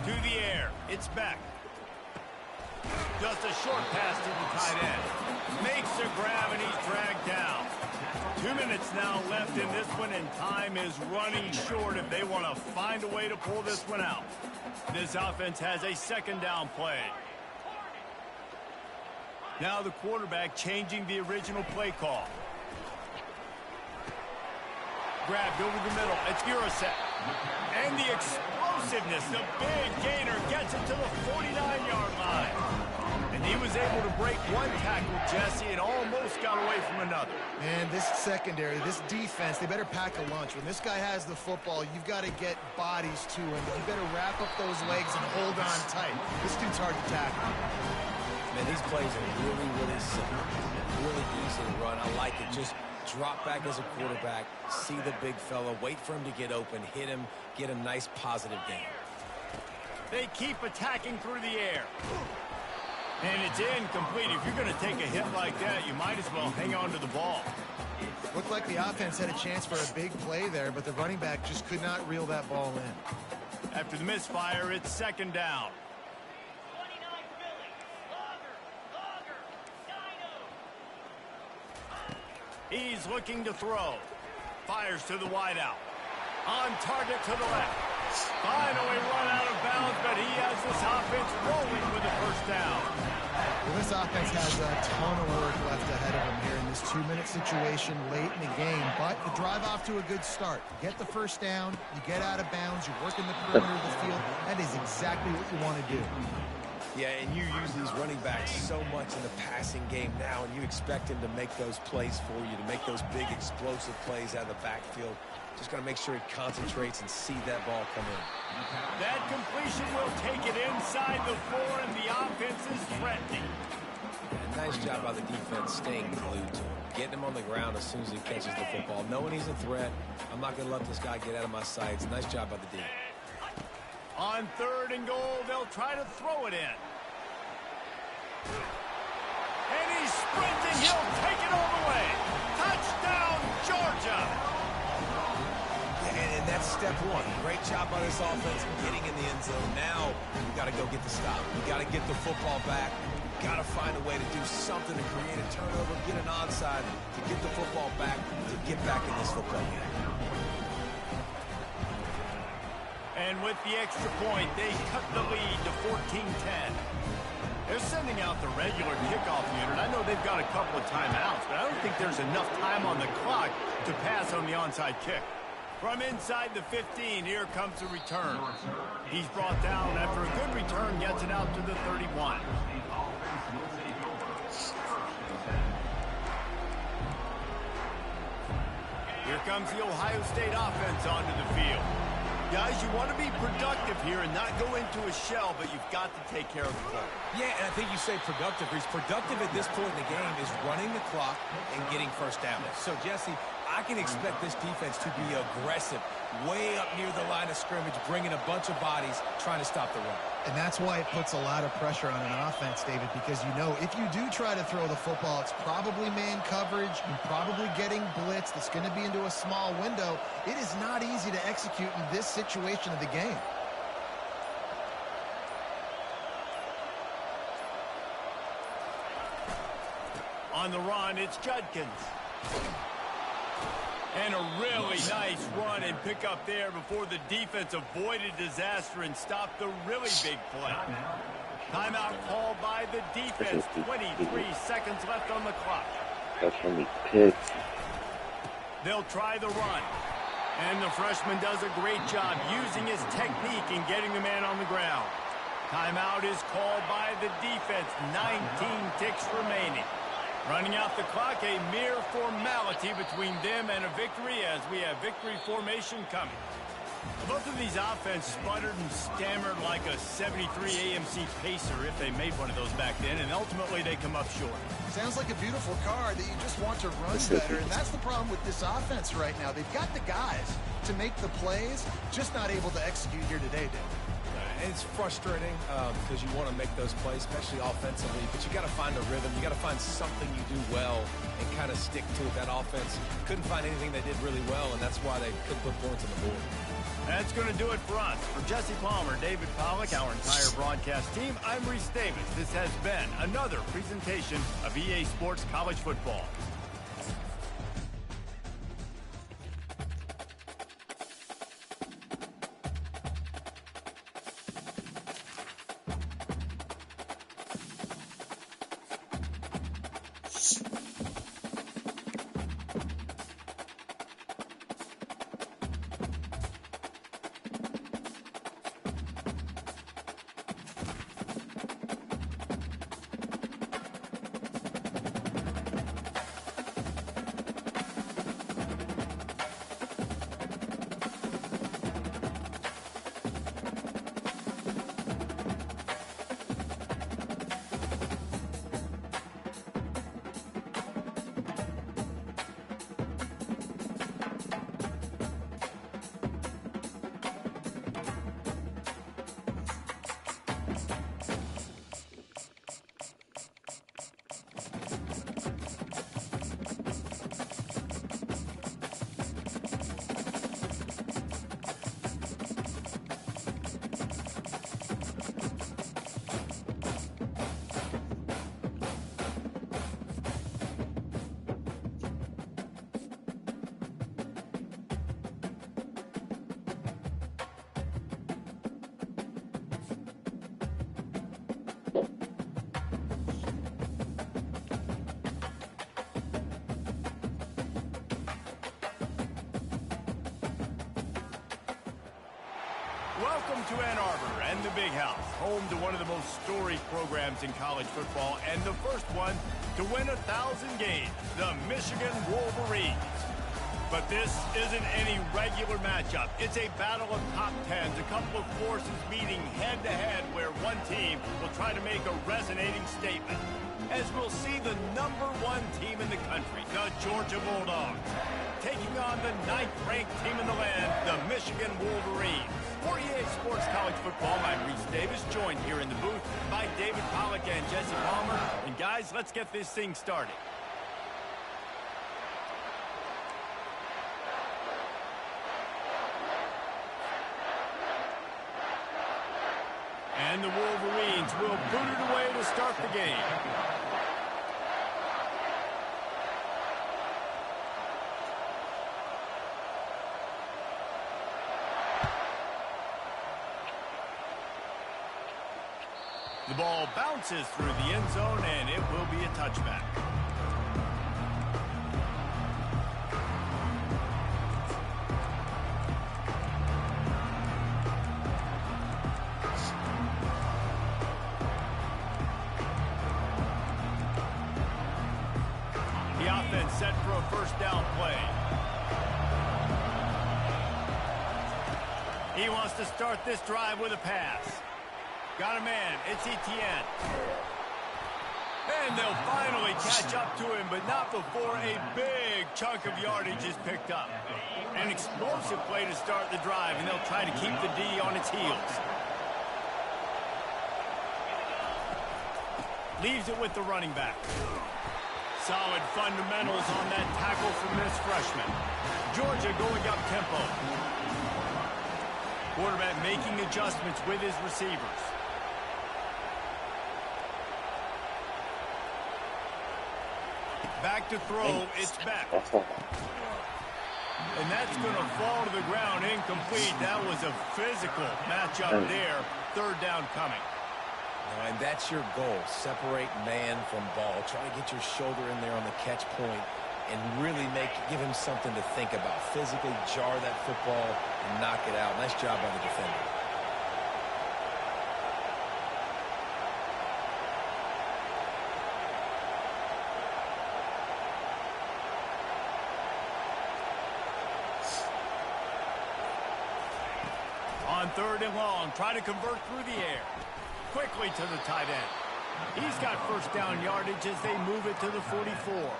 To the air. It's back. Just a short pass to the tight end. Makes a grab and he's dragged down. 2 minutes now left in this one, and time is running short if they want to find a way to pull this one out. This offense has a second down play. Now the quarterback changing the original play call. Grabbed over the middle. It's Urasek. And the explosiveness, the big gainer gets it to the 49-yard line. And he was able to break one tackle, Jesse, and almost got away from another. Man, this secondary, this defense, they better pack a lunch. When this guy has the football, you've got to get bodies to him. You better wrap up those legs and hold on tight. This dude's hard to tackle. Man, these plays are really, really simple. Really easy to run. I like it. Just drop back as a quarterback, see the big fella, wait for him to get open, hit him, get a nice positive gain. They keep attacking through the air. And it's incomplete. If you're going to take a hit like that, you might as well hang on to the ball. Looked like the offense had a chance for a big play there, but the running back just could not reel that ball in. After the misfire, it's second down. He's looking to throw. Fires to the wideout. On target to the left. Finally run out of bounds, but he has this offense rolling with a first down. Well, this offense has a ton of work left ahead of them here in this 2-minute situation late in the game, but the drive off to a good start. You get the first down, you get out of bounds, you work in the perimeter of the field. That is exactly what you want to do. Yeah, and you use these running backs so much in the passing game now, and you expect him to make those plays for you, to make those big explosive plays out of the backfield. Just got to make sure he concentrates and see that ball come in. That completion will take it inside the 4, and the offense is threatening. And nice job by the defense staying glued to him, getting him on the ground as soon as he catches the football, knowing he's a threat. I'm not going to let this guy get out of my sights. Nice job by the D. On 3rd and goal, they'll try to throw it in. And he's sprinting. He'll take it all the way. Touchdown, Georgia. And that's step one. Great job by this offense getting in the end zone. Now you got to go get the stop. You got to get the football back. Got to find a way to do something to create a turnover, get an onside, to get the football back, to get back in this football game. And with the extra point, they cut the lead to 14-10. They're sending out the regular kickoff unit. I know they've got a couple of timeouts, but I don't think there's enough time on the clock to pass on the onside kick. From inside the 15, here comes the return. He's brought down after a good return, gets it out to the 31. will take over. First and 10. Here comes the Ohio State offense onto the field. Guys, you want to be productive here and not go into a shell, but you've got to take care of the ball. Yeah, and I think you say productive. He's productive at this point in the game is running the clock and getting first down. So, Jesse, I can expect this defense to be aggressive, way up near the line of scrimmage, bringing a bunch of bodies, trying to stop the run. And that's why it puts a lot of pressure on an offense, David, because you know if you do try to throw the football, it's probably man coverage, you're probably getting blitz that's going to be into a small window. It is not easy to execute in this situation of the game. On the run, it's Judkins. And a really nice run and pick up there before the defense avoided disaster and stopped the really big play. Timeout called by the defense. 23 seconds left on the clock. That's when he picked. They'll try the run. And the freshman does a great job using his technique and getting the man on the ground. Timeout is called by the defense. 19 ticks remaining. Running out the clock, a mere formality between them and a victory as we have victory formation coming. Both of these offenses sputtered and stammered like a 73 AMC Pacer if they made one of those back then, and ultimately they come up short. Sounds like a beautiful car that you just want to run better, and that's the problem with this offense right now. They've got the guys to make the plays, just not able to execute here today, Dave. And it's frustrating because you want to make those plays, especially offensively, but you got to find a rhythm. You got to find something you do well and kind of stick to it. That offense couldn't find anything they did really well, and that's why they couldn't put points on the board. That's going to do it for us. For Jesse Palmer, David Pollack, our entire broadcast team, I'm Reese Davis. This has been another presentation of EA Sports College Football. Welcome to Ann Arbor and the Big House, home to one of the most storied programs in college football and the first one to win 1,000 games, the Michigan Wolverines. But this isn't any regular matchup. It's a battle of top tens, a couple of forces meeting head-to-head where one team will try to make a resonating statement. As we'll see the #1 team in the country, the Georgia Bulldogs, taking on the 9th-ranked team in the land, the Michigan Wolverines. For EA Sports College Football, I'm Reese Davis, joined here in the booth by David Pollack and Jesse Palmer. And guys, let's get this thing started. And the Wolverines will boot it away to start the game. The ball bounces through the end zone, and it will be a touchback. set for a first down play. He wants to start this drive with a pass. Got a man. It's Etienne. And they'll finally catch up to him, but not before a big chunk of yardage is picked up. An explosive play to start the drive, and they'll try to keep the D on its heels. Leaves it with the running back. Solid fundamentals on that tackle from this freshman. Georgia going up tempo. Quarterback making adjustments with his receivers. Back to throw, it's back. And that's going to fall to the ground incomplete. That was a physical matchup there. Third down coming. And that's your goal. Separate man from ball. Try to get your shoulder in there on the catch point and really give him something to think about. Physically jar that football and knock it out. Nice job by the defender. On third and long, try to convert through the air. Quickly to the tight end. He's got first down yardage as they move it to the 44.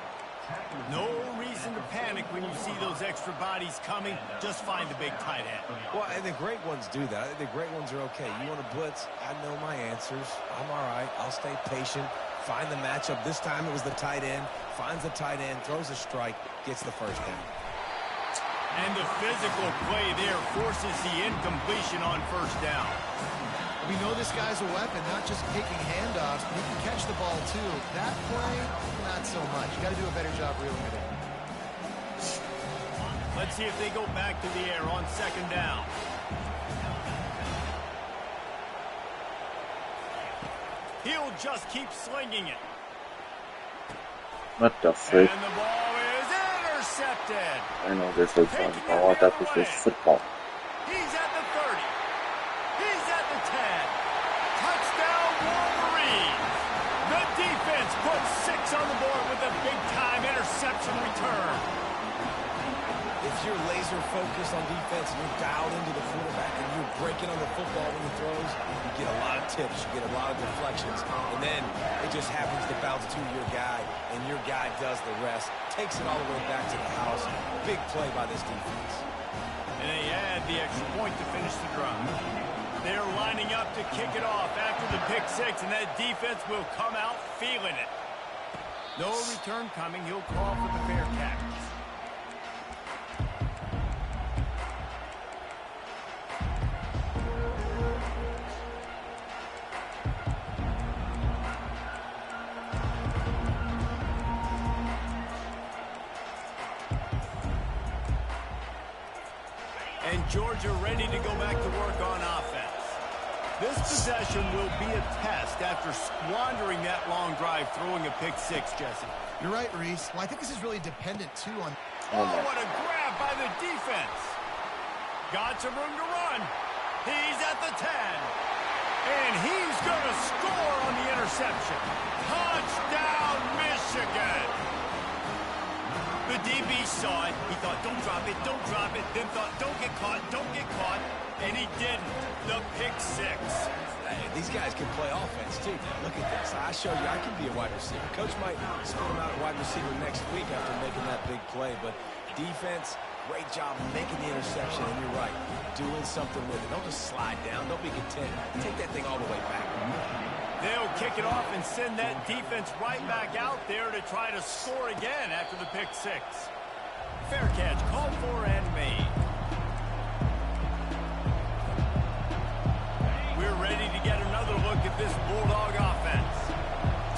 No reason to panic when you see those extra bodies coming. Just find the big tight end. Well, and the great ones do that. I think the great ones are okay. You want to blitz? I know my answers. I'm all right. I'll stay patient. Find the matchup. This time it was the tight end. Finds the tight end, throws a strike, gets the first down. And the physical play there forces the incompletion on first down. We know this guy's a weapon, not just kicking handoffs, but he can catch the ball too. That play, not so much. You got to do a better job reeling it in. Let's see if they go back to the air on second down. He'll just keep slinging it. What the frick? And the ball is intercepted. I know this is fun. Oh, that is football. He's at the 30. He's at the 10. Touchdown, Wolverines. The defense puts 6 on the board with a big-time interception return. If you're laser focused on defense and you're dialed into the quarterback and you're breaking on the football when he throws, you get a lot of tips, you get a lot of deflections, and then it just happens to bounce to your guy, and your guy does the rest, takes it all the way back to the house. Big play by this defense. And they add the extra point to finish the drive. They're lining up to kick it off after the pick 6, and that defense will come out feeling it. No return coming. He'll call for the fair catch. And Georgia ready to go back to work on offense. This possession will be a test after squandering that long drive, throwing a pick 6, Jesse. You're right, Reese. Well, I think this is really dependent, too, on... Oh, what a grab by the defense. Got some room to run. He's at the 10. And he's going to score on the interception. Touchdown, Michigan. The DB saw it. He thought, don't drop it, don't drop it. Then thought, don't get caught, don't get caught. And he didn't. The pick 6. Hey, these guys can play offense, too. Look at this. I show you I can be a wide receiver. Coach might split him out at wide receiver next week after making that big play. But defense, great job making the interception. And you're right, doing something with it. Don't just slide down. Don't be content. Take that thing all the way back. They'll kick it off and send that defense right back out there to try to score again after the pick 6. Fair catch called for and made. We're ready to get another look at this Bulldog offense.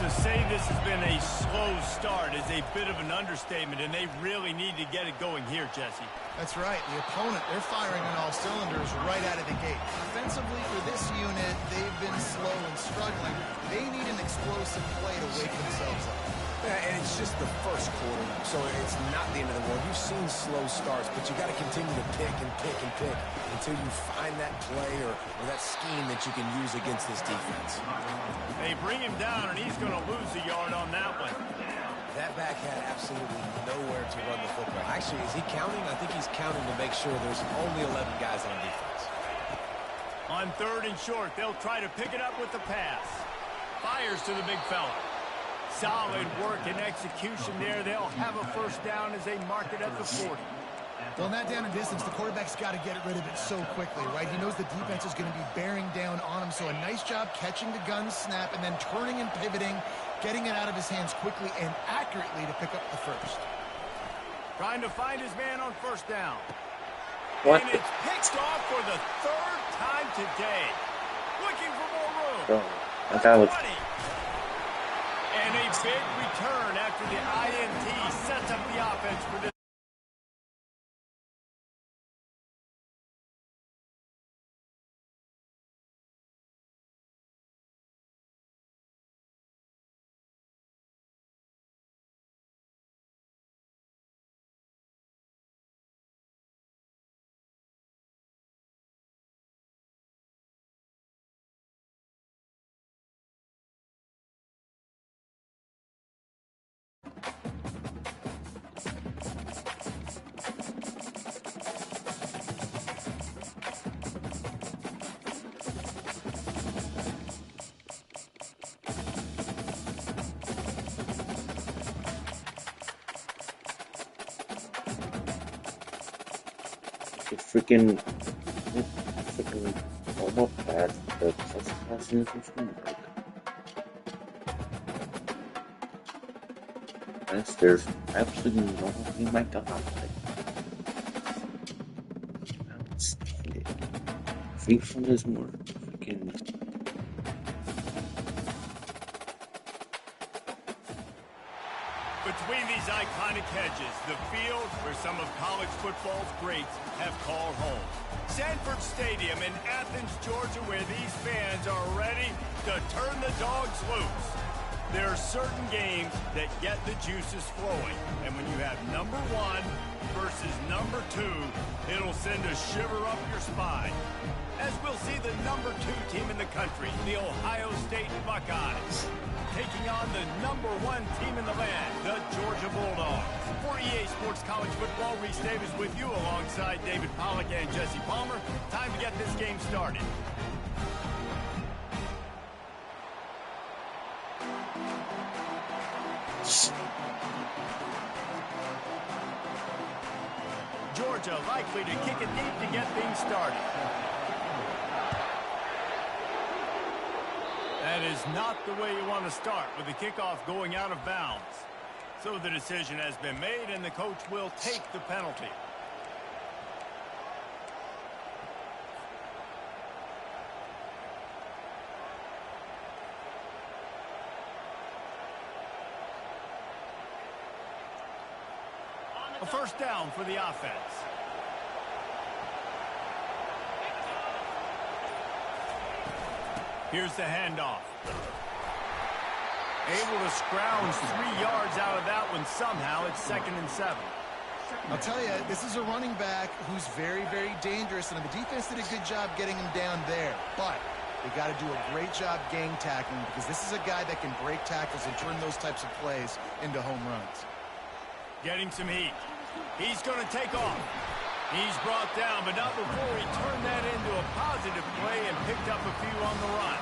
To say this has been a slow start is a bit of an understatement, and they really need to get it going here, Jesse. That's right. The opponent, they're firing on all cylinders right out of the gate. Offensively, for this unit, they've been slow and struggling. They need an explosive play to wake themselves up. Yeah, and it's just the first quarter, so it's not the end of the world. You've seen slow starts, but you got to continue to pick and pick and pick until you find that play or that scheme that you can use against this defense. They bring him down, and he's going to lose a yard on that one. That back had absolutely nowhere to run the football. Actually, is he counting? I think he's counting to make sure there's only 11 guys on defense. On 3rd and short, they'll try to pick it up with the pass. Fires to the big fella. Solid work and execution there. They'll have a first down as they mark it at the 40. Well, in that down and distance, the quarterback's got to get rid of it so quickly, right? He knows the defense is going to be bearing down on him, so a nice job catching the gun snap and then turning and pivoting, getting it out of his hands quickly and accurately to pick up the first. Trying to find his man on first down. What? And it's picked off for the 3rd time today. Looking for more room. Oh, that guy was... 20. And a big return after the INT sets up the offense for this. freaking warm-up pad, the first class in there's absolutely no in my god. I don't stand it. FIFA is more freaking. Between these iconic hedges, the field where some of college football's greats have called home. Sanford Stadium in Athens, Georgia, where these fans are ready to turn the dogs loose. There are certain games that get the juices flowing, and when you have number 1 versus number 2, it'll send a shiver up your spine. As we'll see the number 2 team in the country, the Ohio State Buckeyes, taking on the number 1 team in the land, the Georgia Bulldogs. For EA Sports College Football, Reese Davis with you alongside David Pollack and Jesse Palmer. Time to get this game started. Georgia likely to kick it deep to get things started. That is not the way you want to start with the kickoff going out of bounds. So the decision has been made and the coach will take the penalty. A first down for the offense. Here's the handoff. Able to scrounge 3 yards out of that one somehow. It's 2nd and 7. I'll tell you, this is a running back who's very, very dangerous, and the defense did a good job getting him down there. But they got to do a great job gang tackling because this is a guy that can break tackles and turn those types of plays into home runs. Getting some heat. He's going to take off. He's brought down, but not before he turned that into a positive play and picked up a few on the run.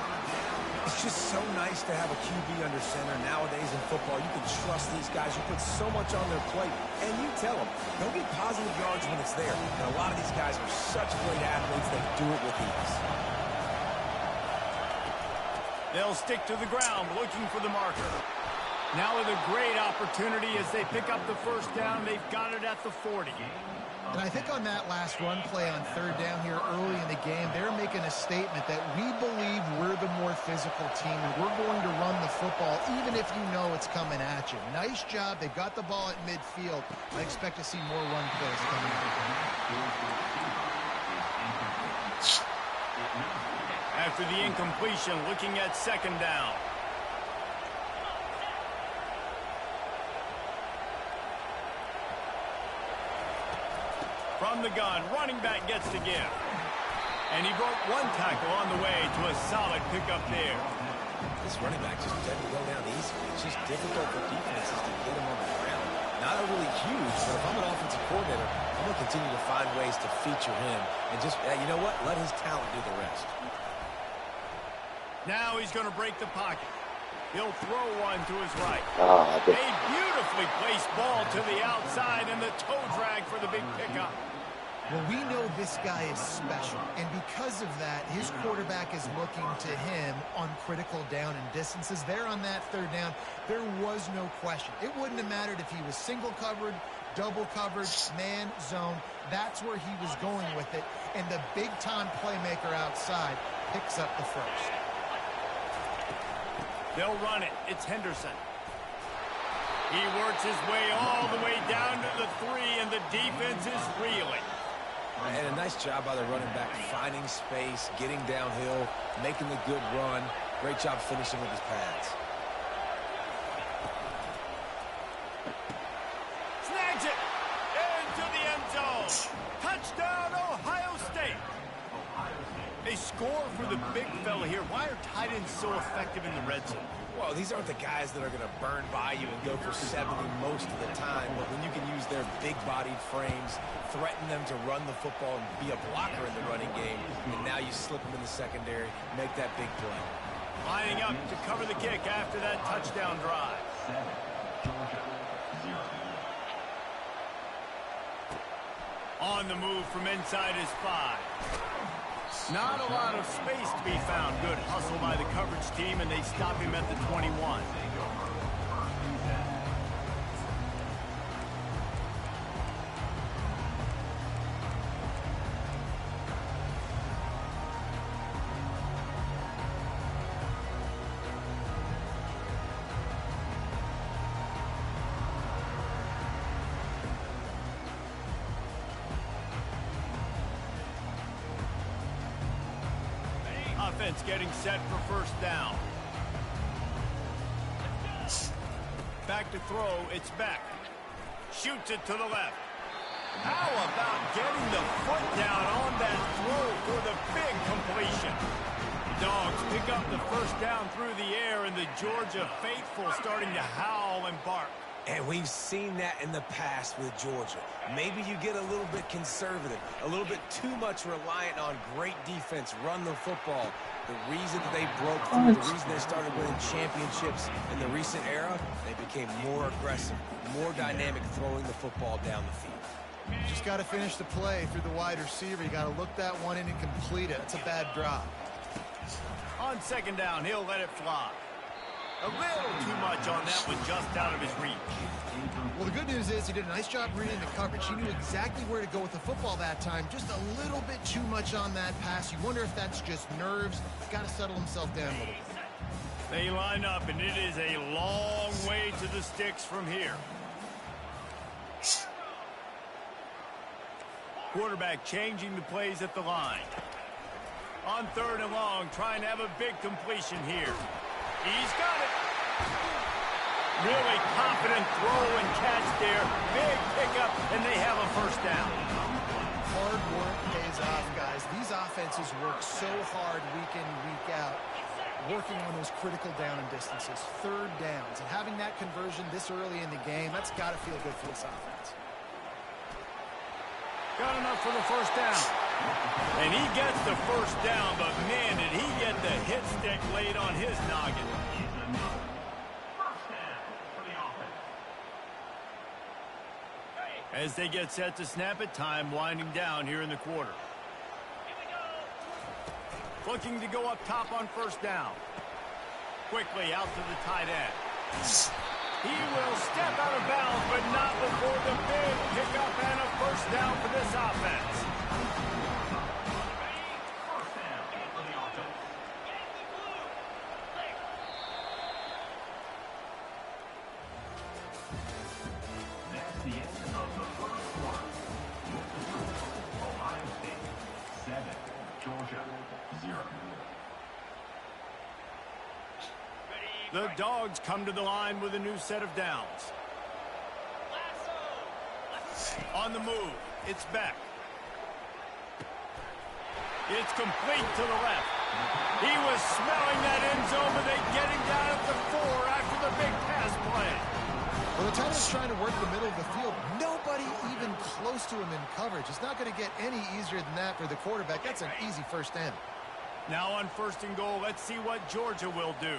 It's just so nice to have a QB under center. Nowadays in football, you can trust these guys who put so much on their plate. And you tell them, they'll get positive yards when it's there. And a lot of these guys are such great athletes, they do it with ease. They'll stick to the ground looking for the marker. Now with a great opportunity as they pick up the first down. They've got it at the 40. And I think on that last run play on 3rd down here early in the game, they're making a statement that we believe we're the more physical team and we're going to run the football even if you know it's coming at you. Nice job. They've got the ball at midfield. I expect to see more run plays coming out. After the incompletion, looking at 2nd down. From the gun, running back gets to give. And he broke 1 tackle on the way to a solid pickup there. This running back just doesn't go down easy. It's just difficult for defenses to get him on the ground. Not overly huge, but if I'm an offensive coordinator, I'm going to continue to find ways to feature him and just, you know what, let his talent do the rest. Now he's going to break the pocket. He'll throw one to his right. 아, 네. A beautifully placed ball to the outside and the toe drag for the big pickup. Well, we know this guy is special, and because of that, his quarterback is looking to him on critical down and distances. There on that third down, there was no question. It wouldn't have mattered if he was single covered, double covered, man, zone. That's where he was going with it, and the big-time playmaker outside picks up the first. They'll run it. It's Henderson. He works his way all the way down to the 3, and the defense is reeling. And a nice job by the running back finding space, getting downhill, making the good run. Great job finishing with his pads. Snags it into the end zone. Touchdown, Ohio State. They score for the big fella here. Why are tight ends so effective in the red zone? Well, these aren't the guys that are going to burn by you and go for 70 most of the time, but when you can use their big-bodied frames, threaten them to run the football and be a blocker in the running game, and now you slip them in the secondary, make that big play. Lining up to cover the kick after that touchdown drive. 7, Georgia, 0. On the move from inside his 5. Not a lot of space to be found. Good hustle by the coverage team, and they stop him at the 21. Offense getting set for first down. Back to throw, it's Beck. Shoots it to the left. How about getting the foot down on that throw for the big completion? Dogs pick up the first down through the air, and the Georgia faithful starting to howl and bark. And we've seen that in the past with Georgia. Maybe you get a little bit conservative, a little bit too much reliant on great defense, run the football. The reason that they broke through, the reason they started winning championships in the recent era, they became more aggressive, more dynamic throwing the football down the field. Just got to finish the play through the wide receiver. You got to look that one in and complete it. It's a bad drop. On second down, he'll let it fly. A little too much on that one, just out of his reach. Well, the good news is he did a nice job reading the coverage. He knew exactly where to go with the football that time. Just a little bit too much on that pass. You wonder if that's just nerves. Got to settle himself down a little bit. They line up, and it is a long way to the sticks from here. Quarterback changing the plays at the line. On third and long, trying to have a big completion here. He's got it. Really confident throw and catch there. Big pickup, and they have a first down. Hard work pays off, guys. These offenses work so hard week in, week out, working on those critical down and distances, third downs. And having that conversion this early in the game, that's got to feel good for this offense. Got enough for the first down. And he gets the first down, but man, did he get the hit stick laid on his noggin. As they get set to snap it, time winding down here in the quarter. Looking to go up top on first down. Quickly out to the tight end. He will step out of bounds, but not before the big pickup and a first down for this offense. That's the end of the first quarter. Ohio State 7, Georgia 0. The Dogs come to the line with a new set of downs. On the move, it's Beck. It's complete to the left. He was smelling that end zone, but they getting down at the 4 after the big pass play. Well, the tight end's trying to work the middle of the field. Nobody even close to him in coverage. It's not going to get any easier than that for the quarterback. That's an easy first down. Now on 1st and goal, let's see what Georgia will do.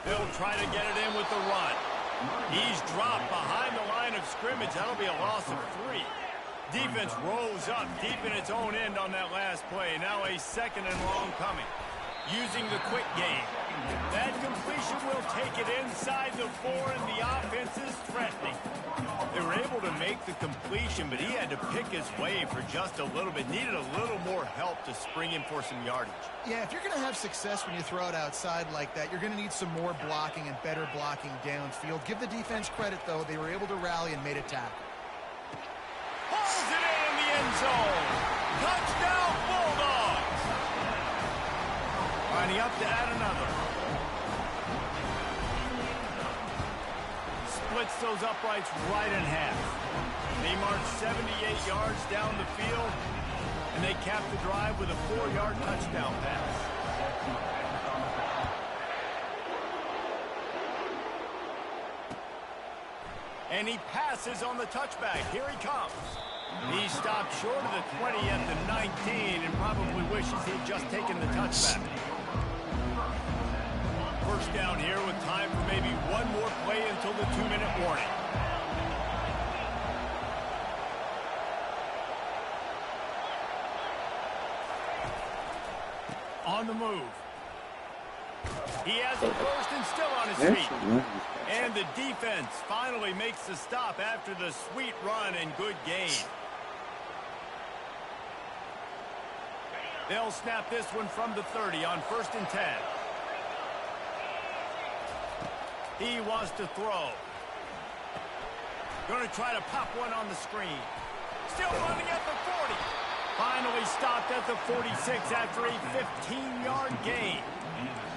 They'll try to get it in with the run. He's dropped behind the line of scrimmage. That'll be a loss of 3. Defense rose up deep in its own end on that last play. Now a 2nd and long coming. Using the quick game. That completion will take it inside the 4, and the offense is threatening. They were able to make the completion, but he had to pick his way for just a little bit. Needed a little more help to spring him for some yardage. Yeah, if you're going to have success when you throw it outside like that, you're going to need some more blocking and better blocking downfield. Give the defense credit, though. They were able to rally and made a tackle. Pulls it in the end zone. Touchdown, Bulldogs. Lining up to add another. Splits those uprights right in half. They march 78 yards down the field, and they cap the drive with a 4-yard touchdown pass. And he passes on the touchback. Here he comes. He stopped short of the 20 at the 19 and probably wishes he'd just taken the touchback. First down here with time for maybe one more play until the 2-minute warning. On the move. He has it first and still on his feet. And the defense finally makes the stop after the sweet run and good gain. They'll snap this one from the 30 on 1st and 10. He wants to throw. Going to try to pop one on the screen. Still running at the 40. Finally stopped at the 46 after a 15-yard gain.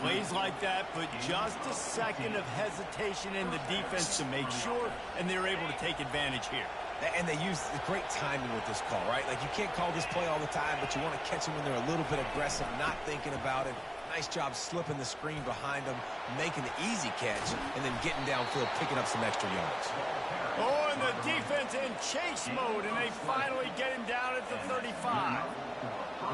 Plays like that put just a second of hesitation in the defense to make sure, and they're able to take advantage here. And they use great timing with this call, right? Like, you can't call this play all the time, but you want to catch them when they're a little bit aggressive, not thinking about it. Nice job slipping the screen behind them, making the easy catch, and then getting downfield, picking up some extra yards. Oh, and the defense in chase mode, and they finally get him down at the 35.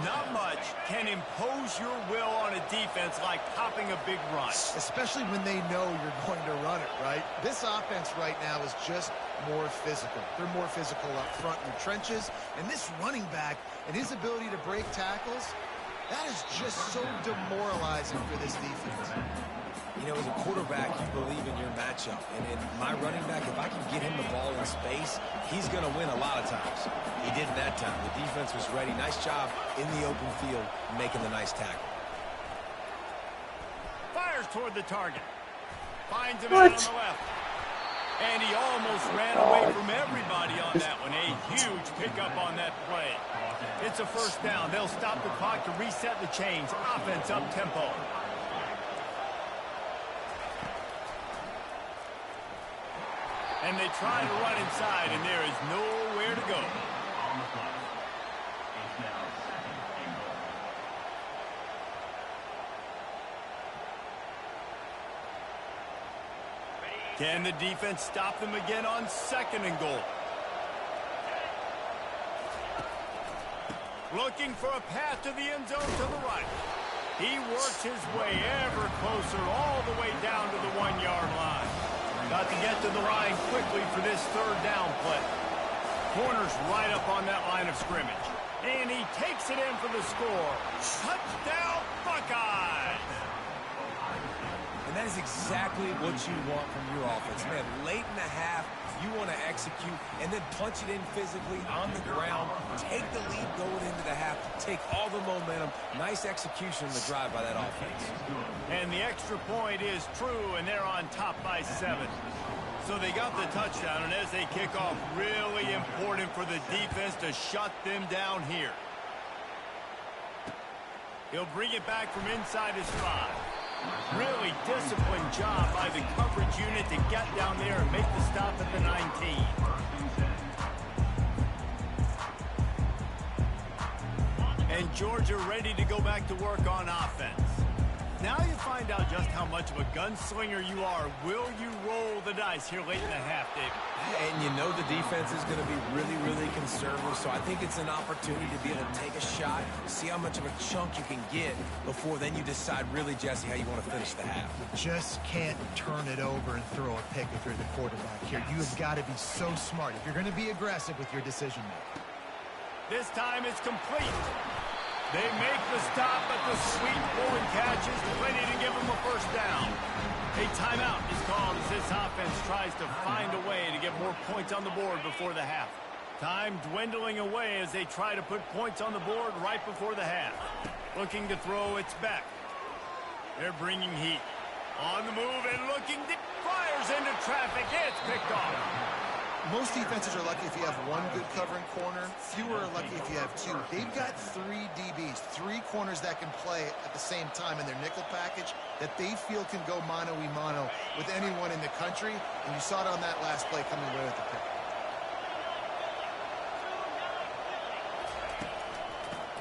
Not much can impose your will on a defense like popping a big run. Especially when they know you're going to run it, right? This offense right now is just more physical. They're more physical up front in the trenches. And this running back and his ability to break tackles, that is just so demoralizing for this defense. You know, as a quarterback, you believe in your matchup. And in my running back, if I can get him the ball in space, he's going to win a lot of times. He didn't that time. The defense was ready. Nice job in the open field making the nice tackle. Fires toward the target. Finds him out on the left. And he almost ran away from everybody on that one. A huge pickup on that play. It's a first down. They'll stop the clock to reset the chains. Offense up tempo. And they try to run inside, and there is nowhere to go. On the clock. It's now 2nd and goal. Can the defense stop them again on 2nd and goal? Looking for a path to the end zone to the right. He works his way ever closer all the way down to the 1-yard line. Got to get to the line quickly for this 3rd down play. Corner's right up on that line of scrimmage. And he takes it in for the score. Touchdown, Buckeyes! And that is exactly what you want from your offense. Man, late in the half, you want to execute and then punch it in physically on the ground. Take the lead going into the half. Take all the momentum. Nice execution on the drive by that offense. And the extra point is true, and they're on top by 7. So they got the touchdown, and as they kick off, really important for the defense to shut them down here. He'll bring it back from inside his 5. Really disciplined job by the coverage unit to get down there and make the stop at the 19. And Georgia ready to go back to work on offense. Now you find out just how much of a gunslinger you are. Will you roll the dice here late in the half, David? And you know the defense is going to be really, really conservative, so I think it's an opportunity to be able to take a shot, see how much of a chunk you can get before then you decide really, Jesse, how you want to finish the half. Just can't turn it over and throw a pick if you're the quarterback here. You have got to be so smart if you're going to be aggressive with your decision making. This time it's complete. They make the stop, but the sweet bowling catch is plenty to give them a first down. A timeout is called as this offense tries to find a way to get more points on the board before the half. Time dwindling away as they try to put points on the board right before the half. Looking to throw, it's back. They're bringing heat. On the move and looking, fires into traffic. It's picked off. Most defenses are lucky if you have one good covering corner. Fewer are lucky if you have two. They've got 3 DBs, 3 corners that can play at the same time in their nickel package that they feel can go mano-a-mano with anyone in the country. And you saw it on that last play coming away with the pick.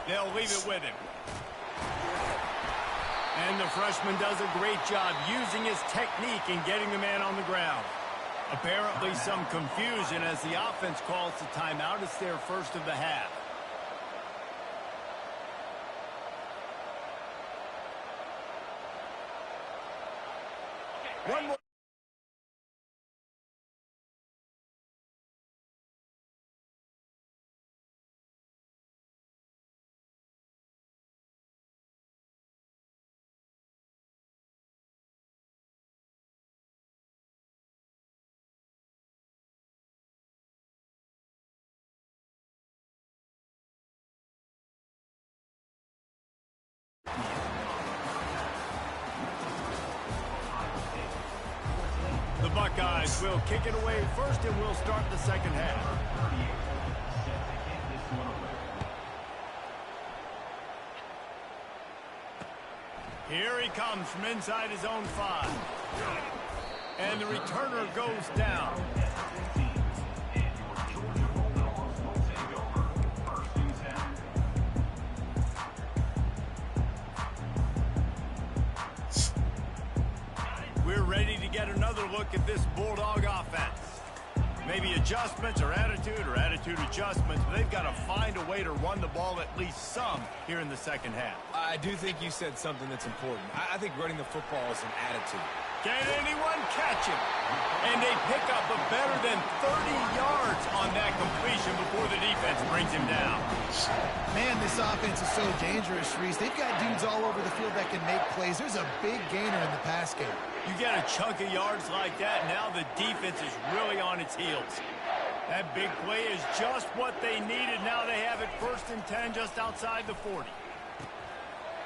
They'll leave it with him. And the freshman does a great job using his technique and getting the man on the ground. Apparently some confusion as the offense calls the timeout. It's their first of the half. One more. The Buckeyes will kick it away first, and we'll start the second half. Here he comes from inside his own 5. And the returner goes down. We're ready to get another look at this Bulldog offense. Maybe adjustments or attitude adjustments, but they've got to find a way to run the ball at least some here in the second half. I do think you said something that's important. I think running the football is an attitude. Can anyone catch him? And they pick up a better than 30 yards on that completion before the defense brings him down. Man, this offense is so dangerous, Reese. They've got dudes all over the field that can make plays. There's a big gainer in the pass game. You get a chunk of yards like that, now the defense is really on its heels. That big play is just what they needed. Now they have it 1st and 10 just outside the 40.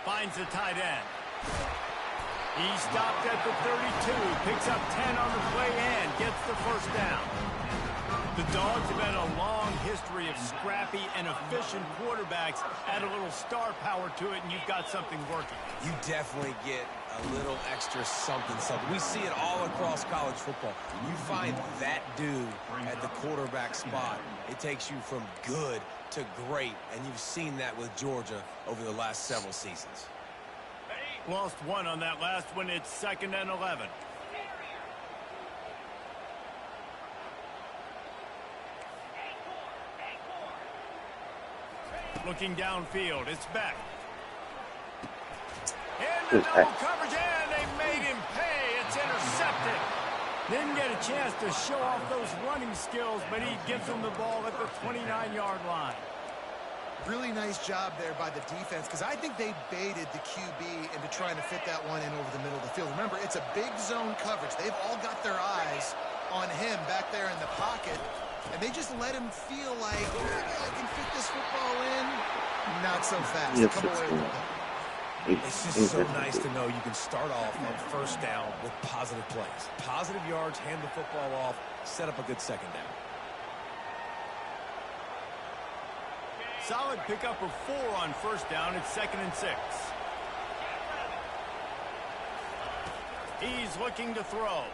Finds the tight end. He stopped at the 32, picks up 10 on the play and gets the first down. The Dogs have had a long history of scrappy and efficient quarterbacks. Add a little star power to it, and you've got something working. You definitely get a little extra something. We see it all across college football. You find that dude at the quarterback spot, it takes you from good to great, and you've seen that with Georgia over the last several seasons. Lost one on that last one. It's 2nd and 11. Looking downfield, it's back. And the double coverage, and they made him pay. It's intercepted. Didn't get a chance to show off those running skills, but he gives them the ball at the 29-yard line. Really nice job there by the defense, because I think they baited the QB into trying to fit that one in over the middle of the field. Remember, it's a big zone coverage. They've all got their eyes on him back there in the pocket, and they just let him feel like, I can fit this football in. Not so fast. Yes, Come away with it. It's just so nice to know you can start off on 1st down with positive plays. Positive yards, hand the football off, set up a good second down. Solid pickup of 4 on 1st down. It's 2nd and 6. He's looking to throw.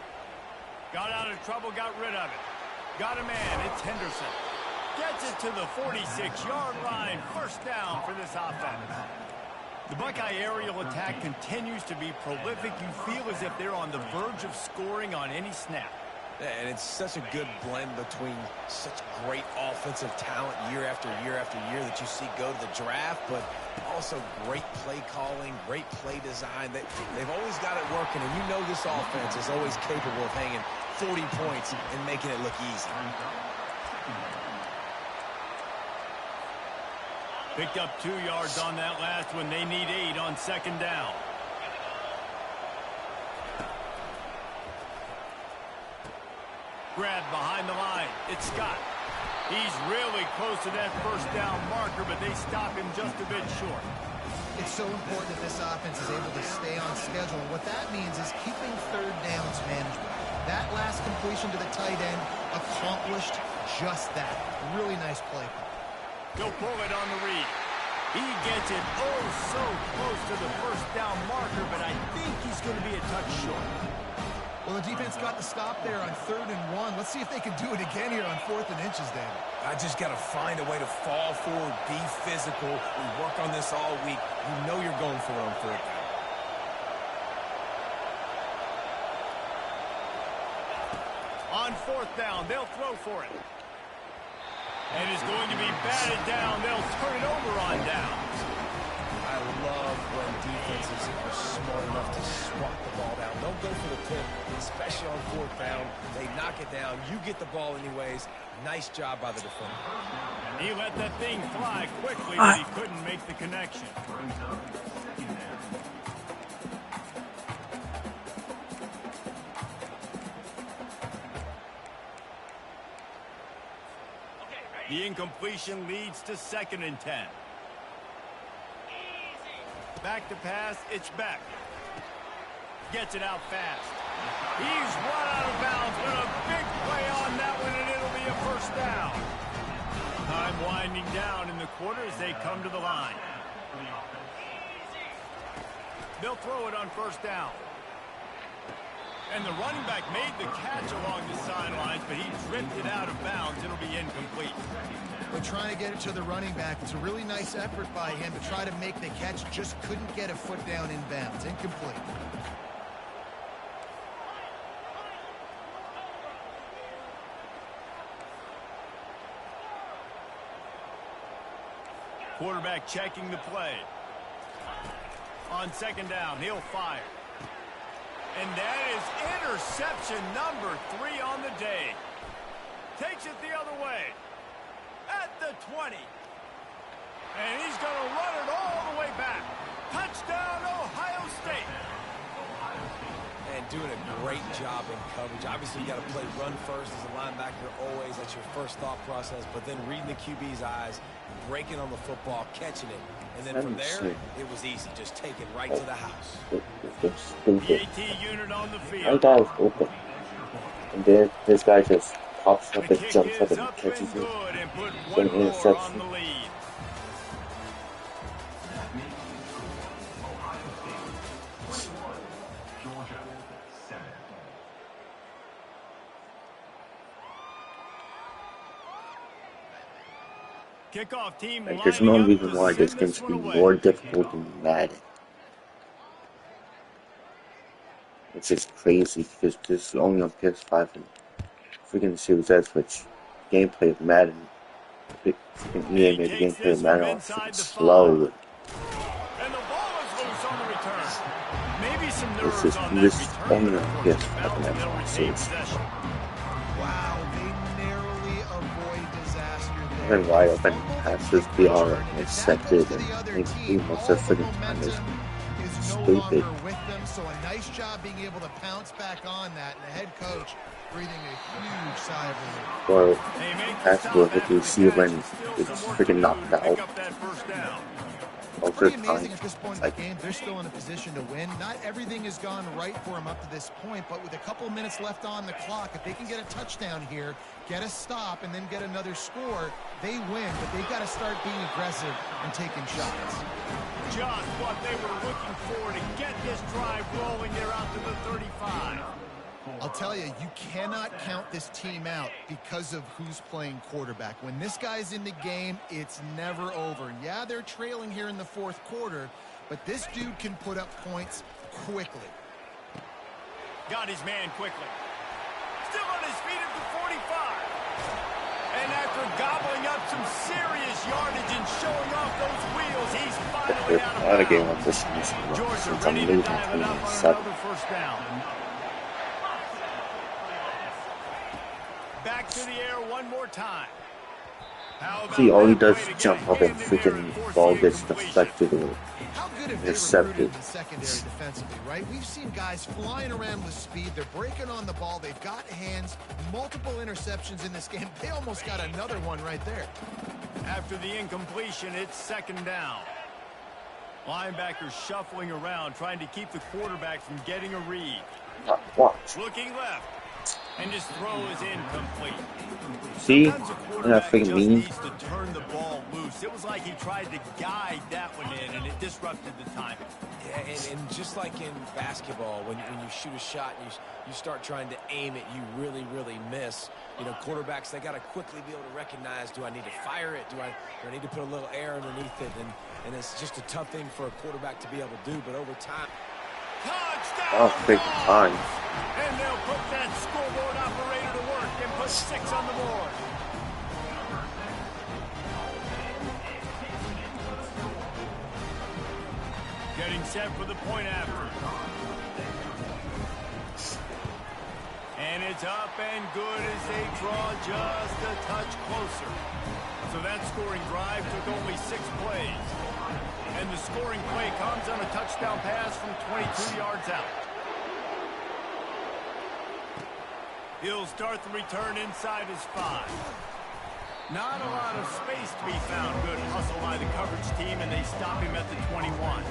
Got out of trouble, got rid of it. Got a man. It's Henderson. Gets it to the 46-yard line. First down for this offense. The Buckeye aerial attack continues to be prolific. You feel as if they're on the verge of scoring on any snap. Yeah, and it's such a good blend between such great offensive talent year after year after year that you see go to the draft, but also great play calling, great play design. They've always got it working, and you know this offense is always capable of hanging 40 points and making it look easy. Picked up 2 yards on that last one. They need 8 on second down. Grab behind the line. It's Scott. He's really close to that first down marker, but they stop him just a bit short. It's so important that this offense is able to stay on schedule. And what that means is keeping third downs manageable. That last completion to the tight end accomplished just that. Really nice play. He'll pull it on the read. He gets it oh so close to the first down marker, but I think he's going to be a touch short. Well, the defense got the stop there on 3rd and 1. Let's see if they can do it again here on 4th and inches, Dan. I just got to find a way to fall forward, be physical. We work on this all week. You know you're going for it on 4th down. On 4th down, they'll throw for it. And it's going to be batted down. They'll turn it over on downs. I love when defenses are smart enough to swat the ball down. Don't go for the pick, especially on 4th down. They knock it down. You get the ball anyways. Nice job by the defender. He let that thing fly quickly, but he couldn't make the connection. The incompletion leads to 2nd and 10. Back to pass, it's back. Gets it out fast. He's run out of bounds, but a big play on that one, and it'll be a first down. Time winding down in the quarter as they come to the line. They'll throw it on first down. And the running back made the catch along the sidelines, but he drifted out of bounds. It'll be incomplete. But trying to get it to the running back, it's a really nice effort by him to try to make the catch. Just couldn't get a foot down in bounds. Incomplete. Quarterback checking the play. On 2nd down, he'll fire. And that is interception number 3 on the day. Takes it the other way. At the 20. And he's going to run it all the way back. Touchdown, Ohio State. And doing a great job in coverage. Obviously, you got to play run first as a linebacker always. That's your first thought process. But then reading the QB's eyes, breaking on the football, catching it. And then from there, it was easy. Just take it right to the house. The AT unit on the field. my guy was open. And then this guy just pops up and jumps up and catches it. An interception. Kickoff team. Like, there's no reason why this game should be more difficult than Madden. It's just crazy because this is only on PS5 and freaking Series S, which gameplay of Madden, freaking EA made the gameplay of Madden all freaking slow. And the ball is loose on the return. Maybe some It's nerves just on that this return. only on PS5 and They'll Xbox retain Series. possession. Wow, they narrowly avoid disaster there. Even wide open passes beyond accepted and including most of the freaking time is stupid. With them, so a nice job being able to pounce back on that, and the head coach breathing a huge sigh of relief. Or They make the pass stop goes with after the receiver catch. and Still it's some work freaking to do knocked to pick out. up that first down. Over Pretty time. amazing at this point in the Like, game. They're still in a position to win. Not everything has gone right for them up to this point, but with a couple of minutes left on the clock, if they can get a touchdown here, get a stop, and then get another score, they win. But they've got to start being aggressive and taking shots. Just what they were looking for to get this drive rolling. They're out to the 35. I'll tell you, you cannot count this team out because of who's playing quarterback. When this guy's in the game, it's never over. Yeah, they're trailing here in the fourth quarter, but this dude can put up points quickly. Got his man quickly. Still on his feet at the 45. And after gobbling up some serious yardage and showing off those wheels, he's finally out of bounds. Georgia ready to dive it up on another first down. Back to the air one more time. See, all he does is jump up and freaking ball gets deflected or How good have they recruited intercepted. in the secondary defensively, right? We've seen guys flying around with speed. They're breaking on the ball. They've got hands. Multiple interceptions in this game. They almost got another one right there. After the incompletion, it's second down. Linebackers shuffling around, trying to keep the quarterback from getting a read. Watch. Looking left. And his throw is incomplete. See? Sometimes a Isn't that quarterback freaking just mean? needs to turn the ball loose. It was like he tried to guide that one in, and it disrupted the timing. Yeah, and just like in basketball, when you shoot a shot and you start trying to aim it, you really, really miss. You know, quarterbacks, they got to quickly be able to recognize, do I need to fire it? Do I need to put a little air underneath it? And it's just a tough thing for a quarterback to be able to do, but over time. Touchdown! Oh, big time. And they'll put that scoreboard operator to work and put 6 on the board. Getting set for the point after. And it's up and good as they draw just a touch closer. So that scoring drive took only 6 plays. And the scoring play comes on a touchdown pass from 22 yards out. He'll start the return inside his 5. Not a lot of space to be found. Good hustle by the coverage team, and they stop him at the 21.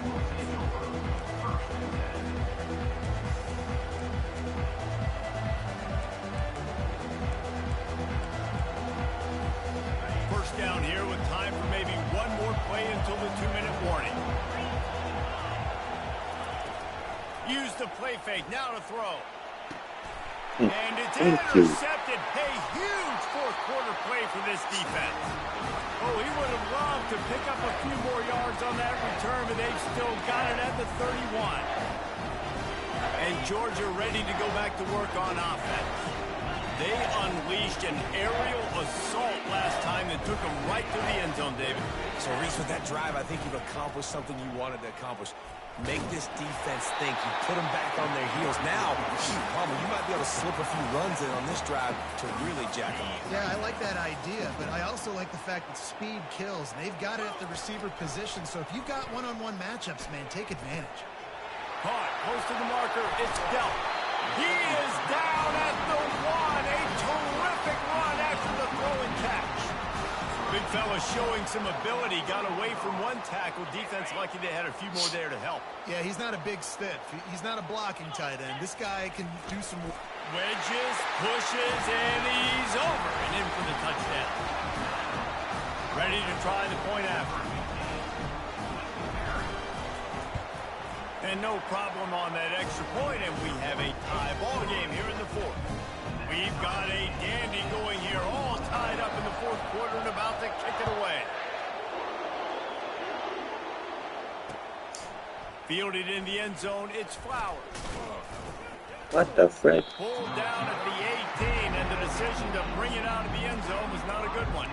First down here with time for maybe one more play until the 2-minute warning. Use the play fake. Now to throw. And it's intercepted. A huge fourth quarter play for this defense. Oh, he would have loved to pick up a few more yards on that return, but they've still got it at the 31. And Georgia ready to go back to work on offense. They unleashed an aerial assault last time that took them right to the end zone, David. So, Reese, with that drive, I think you've accomplished something you wanted to accomplish. Make this defense think. You put them back on their heels. Now, shoot, Palmer, you might be able to slip a few runs in on this drive to really jack them up. Yeah, I like that idea, but I also like the fact that speed kills. They've got it at the receiver position, so if you've got one-on-one matchups, man, take advantage. Caught, close to the marker, it's dealt. He is down at the 1. A terrific run after the throw and catch. Big fella showing some ability, got away from one tackle. Defense lucky they had a few more there to help. Yeah, he's not a big stiff. He's not a blocking tight end. This guy can do some wedges, pushes, and he's over and in for the touchdown. Ready to try the point after. And no problem on that extra point, and we have a tie ball game here in the fourth. We've got a dandy going here, all tied up in the fourth quarter and about to kick it away. Fielded in the end zone, it's Flowers. What the frick? Pulled down at the 18, and the decision to bring it out of the end zone was not a good one.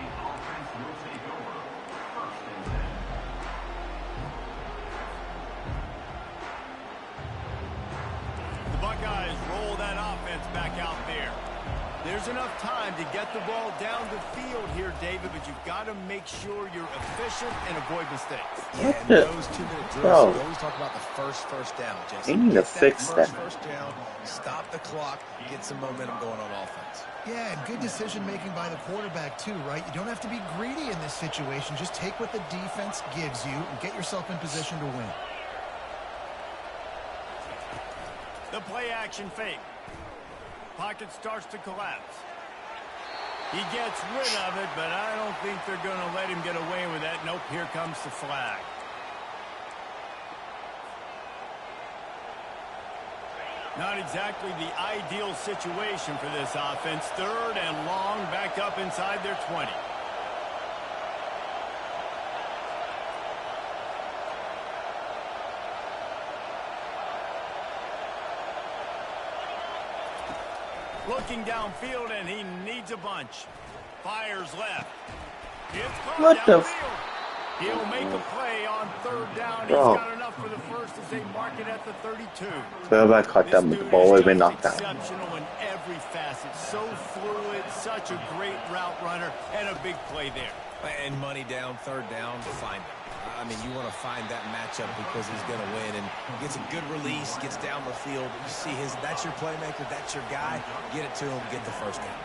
The Buckeyes roll that offense back out there. There's enough time to get the ball down the field here, David, but you've got to make sure you're efficient and avoid mistakes. Yeah, and those 2-minute drills, we always talk about the first down, Jesse. They need to fix that. First down, stop the clock, get some momentum going on offense. Yeah, good decision-making by the quarterback, too, right? You don't have to be greedy in this situation. Just take what the defense gives you and get yourself in position to win. The play-action fake. Pocket starts to collapse. He gets rid of it, but I don't think they're going to let him get away with that. Nope, here comes the flag. Not exactly the ideal situation for this offense. 3rd and long, back up inside their 20. Looking downfield, and he needs a bunch. Fires left. What the f... He'll make a play on 3rd down. He's got enough for the first as they mark it at the 32. Whoever caught that with the ball would have been knocked out. Exceptional in every facet. So fluid, such a great route runner, and a big play there. And money down, 3rd down, find him. I mean, you want to find that matchup because he's going to win, and gets a good release, gets down the field. You see that's your playmaker, that's your guy. Get it to him, get the first down.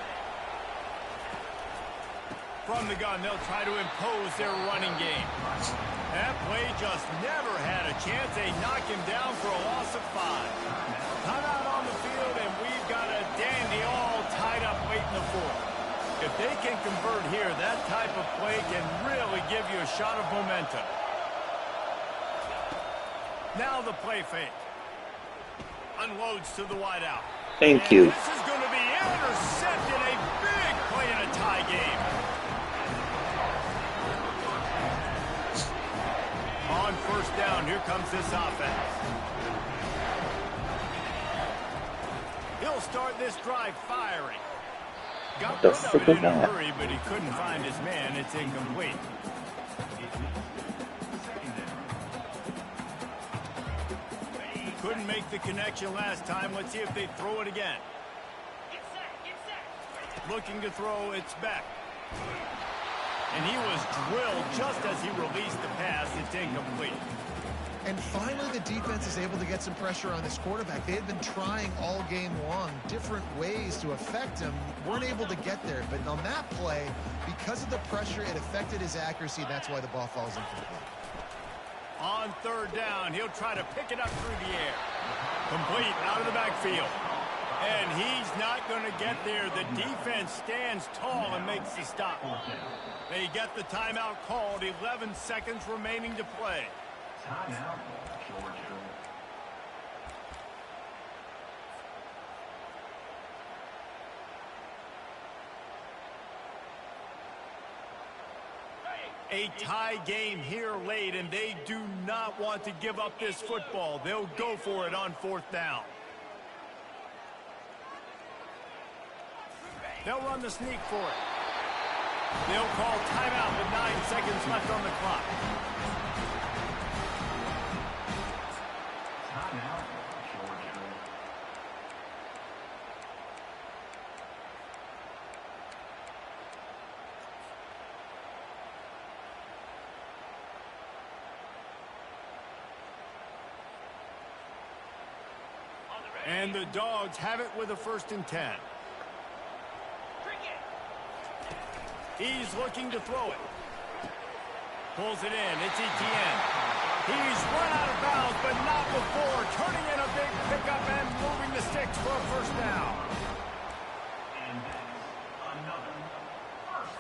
From the gun, they'll try to impose their running game. That play just never had a chance. They knock him down for a loss of 5. Timeout on the field, and we've got a dandy all tied up late in the 4th. If they can convert here, that type of play can really give you a shot of momentum. Now the play fake. Unloads to the wideout. Thank you. This is going to be intercepted. A big play in a tie game. On 1st down, here comes this offense. He'll start this drive firing. Got rid of it in a hurry, but he couldn't find his man. It's incomplete. Couldn't make the connection last time. Let's see if they throw it again. Looking to throw, it's back. And he was drilled just as he released the pass. It's incomplete. And finally, the defense is able to get some pressure on this quarterback. They had been trying all game long different ways to affect him. Weren't able to get there. But on that play, because of the pressure, it affected his accuracy. That's why the ball falls incomplete. On 3rd down, he'll try to pick it up through the air. Complete out of the backfield. And he's not going to get there. The defense stands tall and makes the stop. They get the timeout called. 11 seconds remaining to play. Timeout, Georgia. A tie game here late, and they do not want to give up this football. They'll go for it on 4th down. They'll run the sneak for it. They'll call timeout with 9 seconds left on the clock. Timeout, Georgia. And the Dogs have it with a 1st and 10. He's looking to throw it. Pulls it in. It's Etienne. He's run out of bounds, but not before. Turning in a big pickup and moving the sticks for a 1st down. And that's another 1st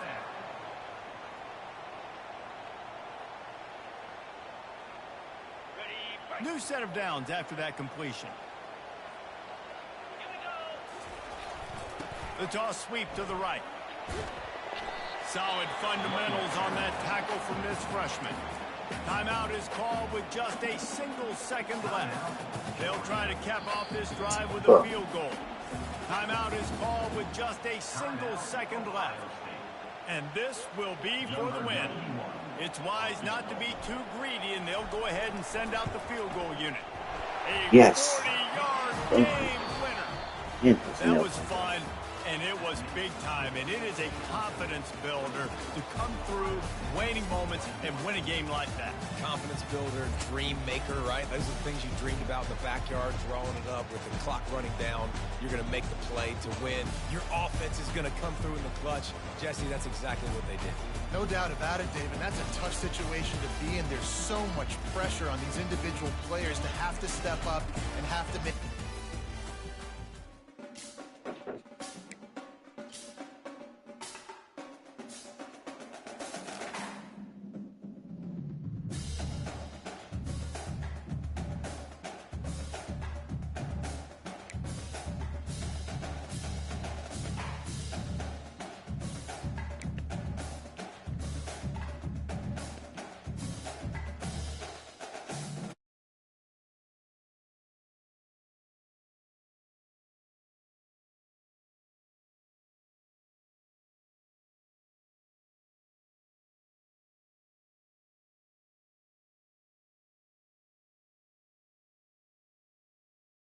down. New set of downs after that completion. The toss sweep to the right. Solid fundamentals on that tackle from this freshman. Timeout is called with just a single second left. They'll try to cap off this drive with a field goal. Timeout is called with just a single second left. And this will be for the win. It's wise not to be too greedy, and they'll go ahead and send out the field goal unit. A 40-yard game winner. That was fun. And it was big time, and it is a confidence builder to come through waning moments and win a game like that. Confidence builder, dream maker, right? Those are the things you dreamed about in the backyard, drawing it up with the clock running down. You're going to make the play to win. Your offense is going to come through in the clutch. Jesse, that's exactly what they did. No doubt about it, David. That's a tough situation to be in. There's so much pressure on these individual players to have to step up and have to make...